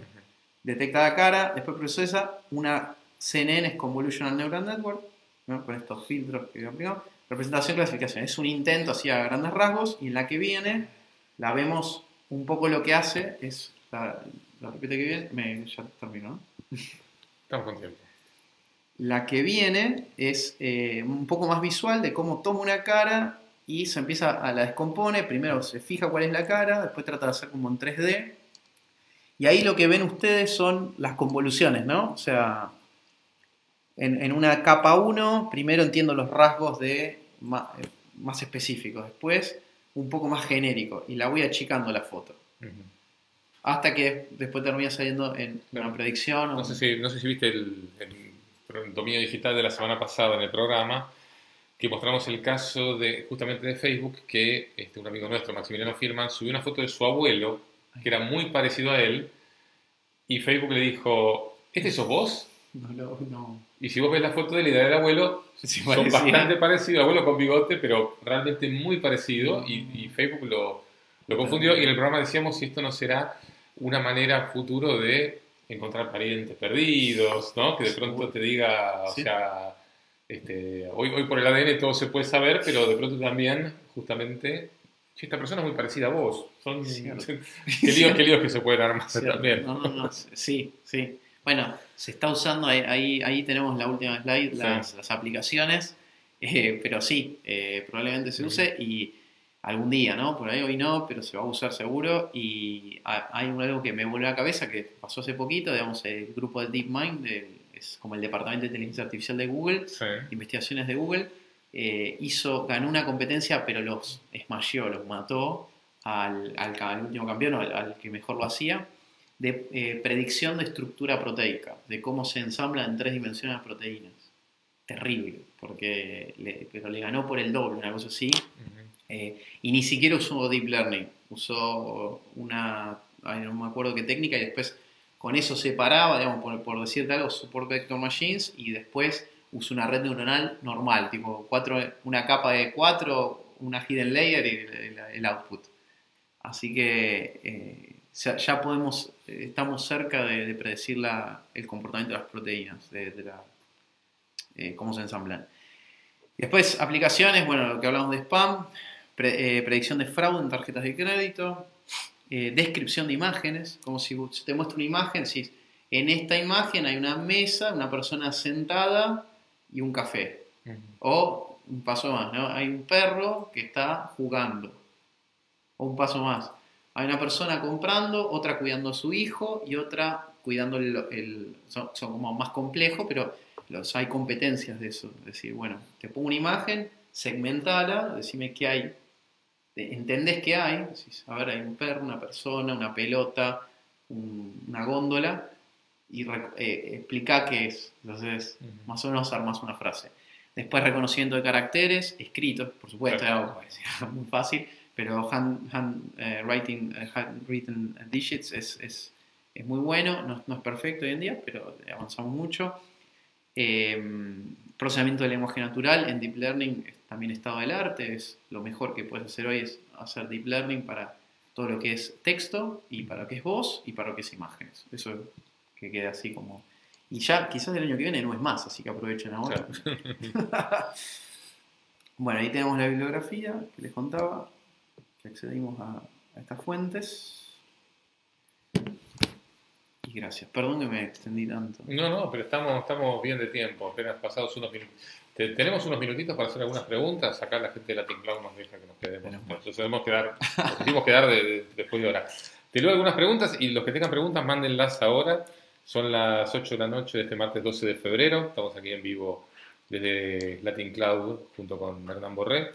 S2: detecta la cara, después procesa una CNN, es Convolutional Neural Network, ¿no? Con estos filtros que aplicamos. Representación, clasificación. Es un intento así a grandes rasgos, y en la que viene, la vemos un poco lo que hace, es la repite que viene, ya terminó, ¿no?
S1: Estamos con tiempo.
S2: La que viene es un poco más visual de cómo toma una cara y se empieza a la descompone. Primero se fija cuál es la cara, después trata de hacer como en 3D. Y ahí lo que ven ustedes son las convoluciones, ¿no? O sea, en una capa 1, primero entiendo los rasgos más específicos, después un poco más genérico, y la voy achicando la foto. Hasta que después termina saliendo en una predicción.
S1: No sé si viste el dominio digital de la semana pasada en el programa, que mostramos el caso justamente de Facebook, que un amigo nuestro, Maximiliano Firman, subió una foto de su abuelo, que era muy parecido a él, y Facebook le dijo, ¿este sos vos?
S2: No.
S1: Y si vos ves la foto de la idea del abuelo,
S2: sí,
S1: son bastante parecidos, abuelo con bigote, pero realmente muy parecido, y Facebook Lo confundió y en el programa decíamos si esto no será una manera futuro de encontrar parientes perdidos, ¿no? Que de pronto te diga, o
S2: Sí.
S1: sea, hoy por el ADN todo se puede saber, pero de pronto también, justamente, che, esta persona es muy parecida a vos.
S2: Cierto.
S1: Qué líos que se pueden armar
S2: Cierto.
S1: también.
S2: No. Sí, sí. Bueno, se está usando, ahí tenemos la última slide,
S1: Sí.
S2: las aplicaciones, pero sí, probablemente se use y algún día, ¿no? Por ahí hoy no, pero se va a usar seguro y hay algo que me volvió a la cabeza que pasó hace poquito, digamos, el grupo de DeepMind, es como el departamento de inteligencia artificial de Google,
S1: Sí.
S2: investigaciones de Google, ganó una competencia, pero los smasheó, los mató al último campeón, al que mejor lo hacía, de predicción de estructura proteica, de cómo se ensamblan en 3 dimensiones las proteínas. Terrible, pero le ganó por el doble, una cosa así. Y ni siquiera usó Deep Learning, usó no me acuerdo qué técnica, y después con eso separaba, digamos, por decirte algo, Support Vector Machines, y después usó una red neuronal normal, tipo una capa de 4, una hidden layer y el output. Así que ya estamos cerca de predecir el comportamiento de las proteínas, cómo se ensamblan. Después, aplicaciones, bueno, lo que hablamos de spam, predicción de fraude en tarjetas de crédito, descripción de imágenes, como si te muestro una imagen, si en esta imagen hay una mesa, una persona sentada y un café. O un paso más, ¿no? Hay un perro que está jugando. O un paso más, hay una persona comprando, otra cuidando a su hijo y otra cuidando son como más complejos, pero hay competencias de eso. Es decir, bueno, te pongo una imagen, segmentala, decime qué hay. ¿Entendés qué hay? Decís, a ver, hay un perro, una persona, una pelota, una góndola, y explica qué es. Entonces, más o menos armas una frase. Después, reconocimiento de caracteres, escritos, por supuesto, algo muy fácil, pero handwritten digits es muy bueno, no es perfecto hoy en día, pero avanzamos mucho. Procesamiento de lenguaje natural en Deep Learning también estado del arte, es lo mejor que puedes hacer hoy es hacer Deep Learning para todo lo que es texto y para lo que es voz y para lo que es imágenes. Eso que queda así como... Y ya quizás el año que viene no es más, así que aprovechen ahora. Bueno, ahí tenemos la bibliografía que les contaba, que accedimos a estas fuentes. Y gracias. Perdón que me extendí tanto.
S1: No, pero estamos bien de tiempo, apenas pasados unos minutos. Tenemos unos minutitos para hacer algunas preguntas. Acá la gente de Latin Cloud nos deja que nos quedemos. Entonces nos quisimos quedar después de ahora. Te leo algunas preguntas y los que tengan preguntas, mándenlas ahora. Son las 8 de la noche de este martes 12 de febrero. Estamos aquí en vivo desde Latin Cloud junto con Hernán Borré.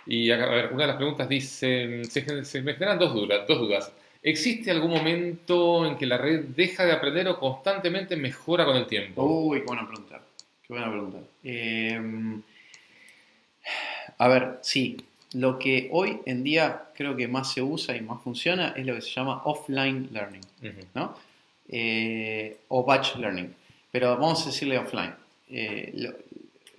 S1: Y acá, a ver, una de las preguntas dice, se me generan dos dudas. ¿Existe algún momento en que la red deja de aprender o constantemente mejora con el tiempo?
S2: Uy, qué buena pregunta. A ver, sí. Lo que hoy en día creo que más se usa y más funciona es lo que se llama offline learning, ¿no? O batch learning. Pero vamos a decirle offline.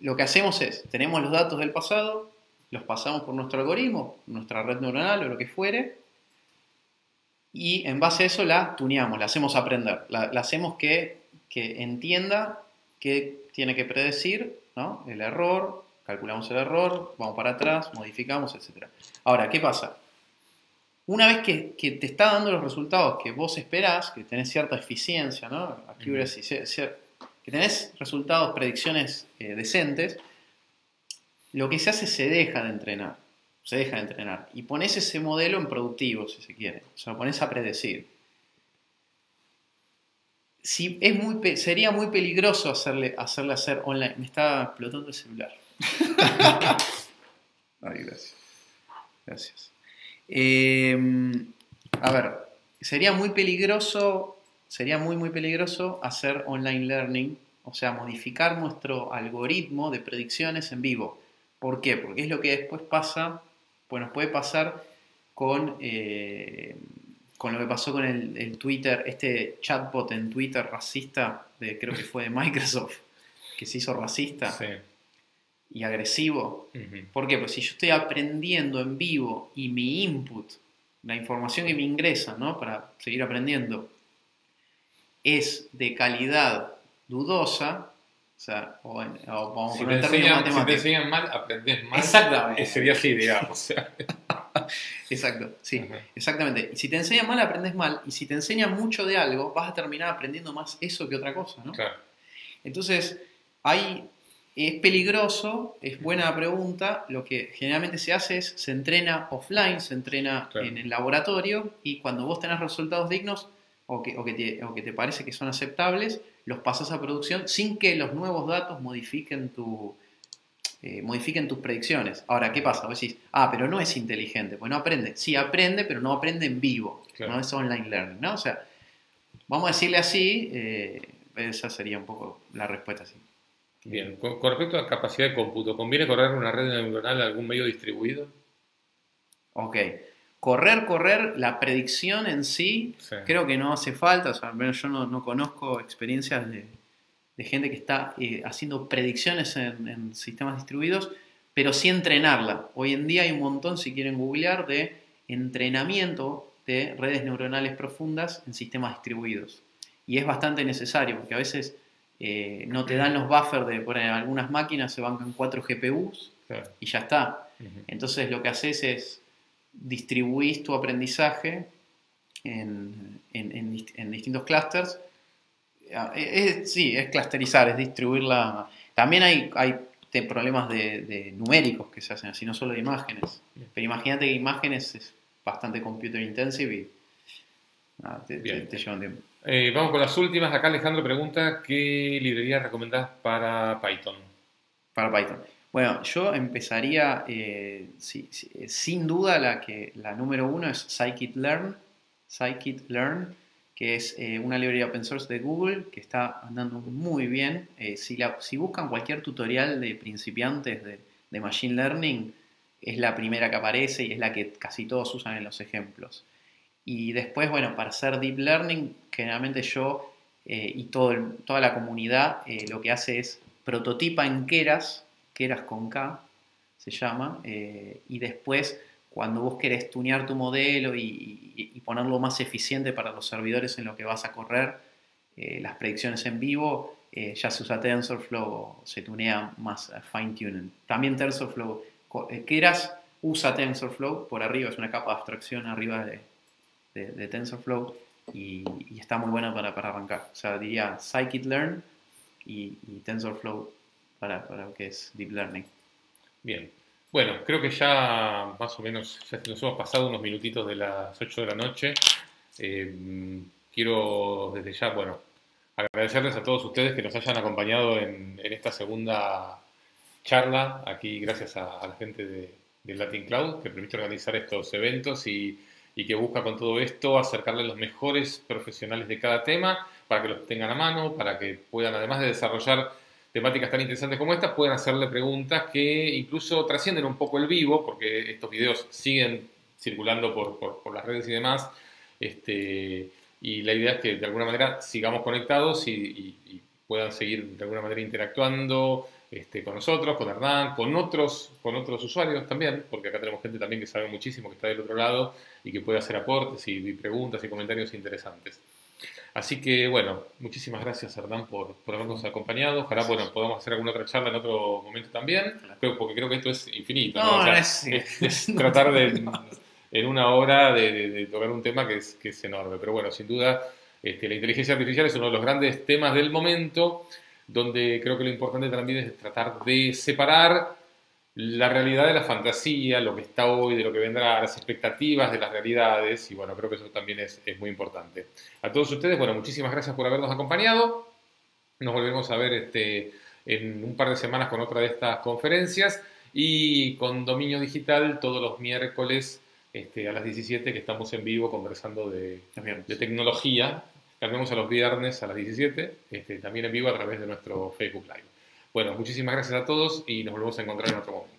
S2: Lo que hacemos es, tenemos los datos del pasado, los pasamos por nuestro algoritmo, nuestra red neuronal o lo que fuere, y en base a eso la tuneamos, la hacemos aprender, la hacemos que entienda qué tiene que predecir, ¿no? El error, calculamos el error, vamos para atrás, modificamos, etc. Ahora, ¿qué pasa? Una vez que te está dando los resultados que vos esperás, que tenés cierta eficiencia, ¿no? Accuracy, que tenés resultados, predicciones decentes, lo que se hace es se deja de entrenar. Y pones ese modelo en productivo, si se quiere. O sea, lo pones a predecir. Sería muy peligroso hacerle hacer online. Me está explotando el celular. Ay, gracias. A ver, sería muy peligroso, muy peligroso hacer online learning, o sea, modificar nuestro algoritmo de predicciones en vivo. ¿Por qué? Porque es lo que después pasa, pues nos puede pasar con lo que pasó con el Twitter, este chatbot en Twitter racista, creo que fue de Microsoft, que se hizo racista.
S1: Sí.
S2: Y agresivo. ¿Por qué? Pues si yo estoy aprendiendo en vivo y mi input la información que me ingresa, ¿no? Para seguir aprendiendo es de calidad dudosa, o sea, o vamos a poner términos
S1: Si te
S2: matemáticos.
S1: enseñan mal, aprendes mal.
S2: Exactamente.
S1: Sería así, digamos. O sea.
S2: Exacto, sí,
S1: Ajá.
S2: exactamente. Y si te enseñan mal, aprendes mal. Y si te enseñan mucho de algo, vas a terminar aprendiendo más eso que otra cosa, ¿no?
S1: Claro.
S2: Entonces, es peligroso, es buena pregunta. Lo que generalmente se hace es, se entrena offline, se entrena
S1: Claro.
S2: en el laboratorio, y cuando vos tenés resultados dignos o que te parece que son aceptables, los pasas a producción sin que los nuevos datos modifiquen tus predicciones. Ahora, ¿qué pasa? Vos decís, pero no es inteligente, pues no aprende. Sí, aprende, pero no aprende en vivo.
S1: Claro.
S2: No es online learning, ¿no? O sea, vamos a decirle así, esa sería un poco la respuesta, sí.
S1: Bien, con respecto a capacidad de cómputo, ¿conviene correr una red neuronal en algún medio distribuido?
S2: Ok. Correr, la predicción en sí,
S1: Sí.
S2: creo que no hace falta. O sea, al menos yo no conozco experiencias de gente que está haciendo predicciones en sistemas distribuidos, pero sí entrenarla. Hoy en día hay un montón, si quieren googlear, de entrenamiento de redes neuronales profundas en sistemas distribuidos. Y es bastante necesario, porque a veces no te dan los buffers de, por ejemplo, algunas máquinas se bancan 4 GPUs
S1: Claro.
S2: y ya está.
S1: Ujú.
S2: Entonces lo que haces es distribuís tu aprendizaje en distintos clusters. Sí, es clusterizar, es distribuirla. También hay problemas de numéricos que se hacen así, no solo de imágenes. Pero imagínate que imágenes es bastante computer intensive y te lleva un tiempo.
S1: Vamos con las últimas. Acá Alejandro pregunta, ¿qué librería recomendás para Python?
S2: Para Python. Bueno, yo empezaría, sin duda, la número uno es Scikit-learn, que es una librería open source de Google que está andando muy bien. Si buscan cualquier tutorial de principiantes de Machine Learning, es la primera que aparece y es la que casi todos usan en los ejemplos. Y después, bueno, para hacer Deep Learning, generalmente yo y toda la comunidad lo que hace es prototipa en Keras con K, se llama, y después cuando vos querés tunear tu modelo y ponerlo más eficiente para los servidores en lo que vas a correr, las predicciones en vivo, ya se usa TensorFlow, se tunea más fine-tuning. También TensorFlow, Keras usa TensorFlow por arriba, es una capa de abstracción arriba de TensorFlow y está muy buena para arrancar. O sea, diría Scikit-learn y TensorFlow para lo que es Deep Learning.
S1: Bien. Bueno, creo que ya más o menos ya nos hemos pasado unos minutitos de las 8 de la noche. Quiero desde ya, bueno, agradecerles a todos ustedes que nos hayan acompañado en esta segunda charla. Aquí gracias a la gente de Latin Cloud que permite organizar estos eventos y que busca con todo esto acercarle a los mejores profesionales de cada tema para que los tengan a mano, para que puedan, además de desarrollar temáticas tan interesantes como estas, pueden hacerle preguntas que incluso trascienden un poco el vivo, porque estos videos siguen circulando por las redes y demás, y la idea es que de alguna manera sigamos conectados y puedan seguir de alguna manera interactuando con nosotros, con Hernán, con otros usuarios también, porque acá tenemos gente también que sabe muchísimo, que está del otro lado y que puede hacer aportes y preguntas y comentarios interesantes. Así que, bueno, muchísimas gracias, Hernán, por habernos acompañado. Ojalá, bueno, podamos hacer alguna otra charla en otro momento también, porque creo que esto es infinito, ¿no? O sea, es tratar en una hora de tocar un tema que es enorme. Pero bueno, sin duda, la inteligencia artificial es uno de los grandes temas del momento, donde creo que lo importante también es tratar de separar la realidad de la fantasía, lo que está hoy, de lo que vendrá, las expectativas de las realidades, y bueno, creo que eso también es muy importante. A todos ustedes, bueno, muchísimas gracias por habernos acompañado. Nos volvemos a ver en un par de semanas con otra de estas conferencias y con Dominio Digital todos los miércoles a las 17 que estamos en vivo conversando de tecnología. Cambiamos a los viernes a las 17, también en vivo a través de nuestro Facebook Live. Bueno, muchísimas gracias a todos y nos volvemos a encontrar en otro momento.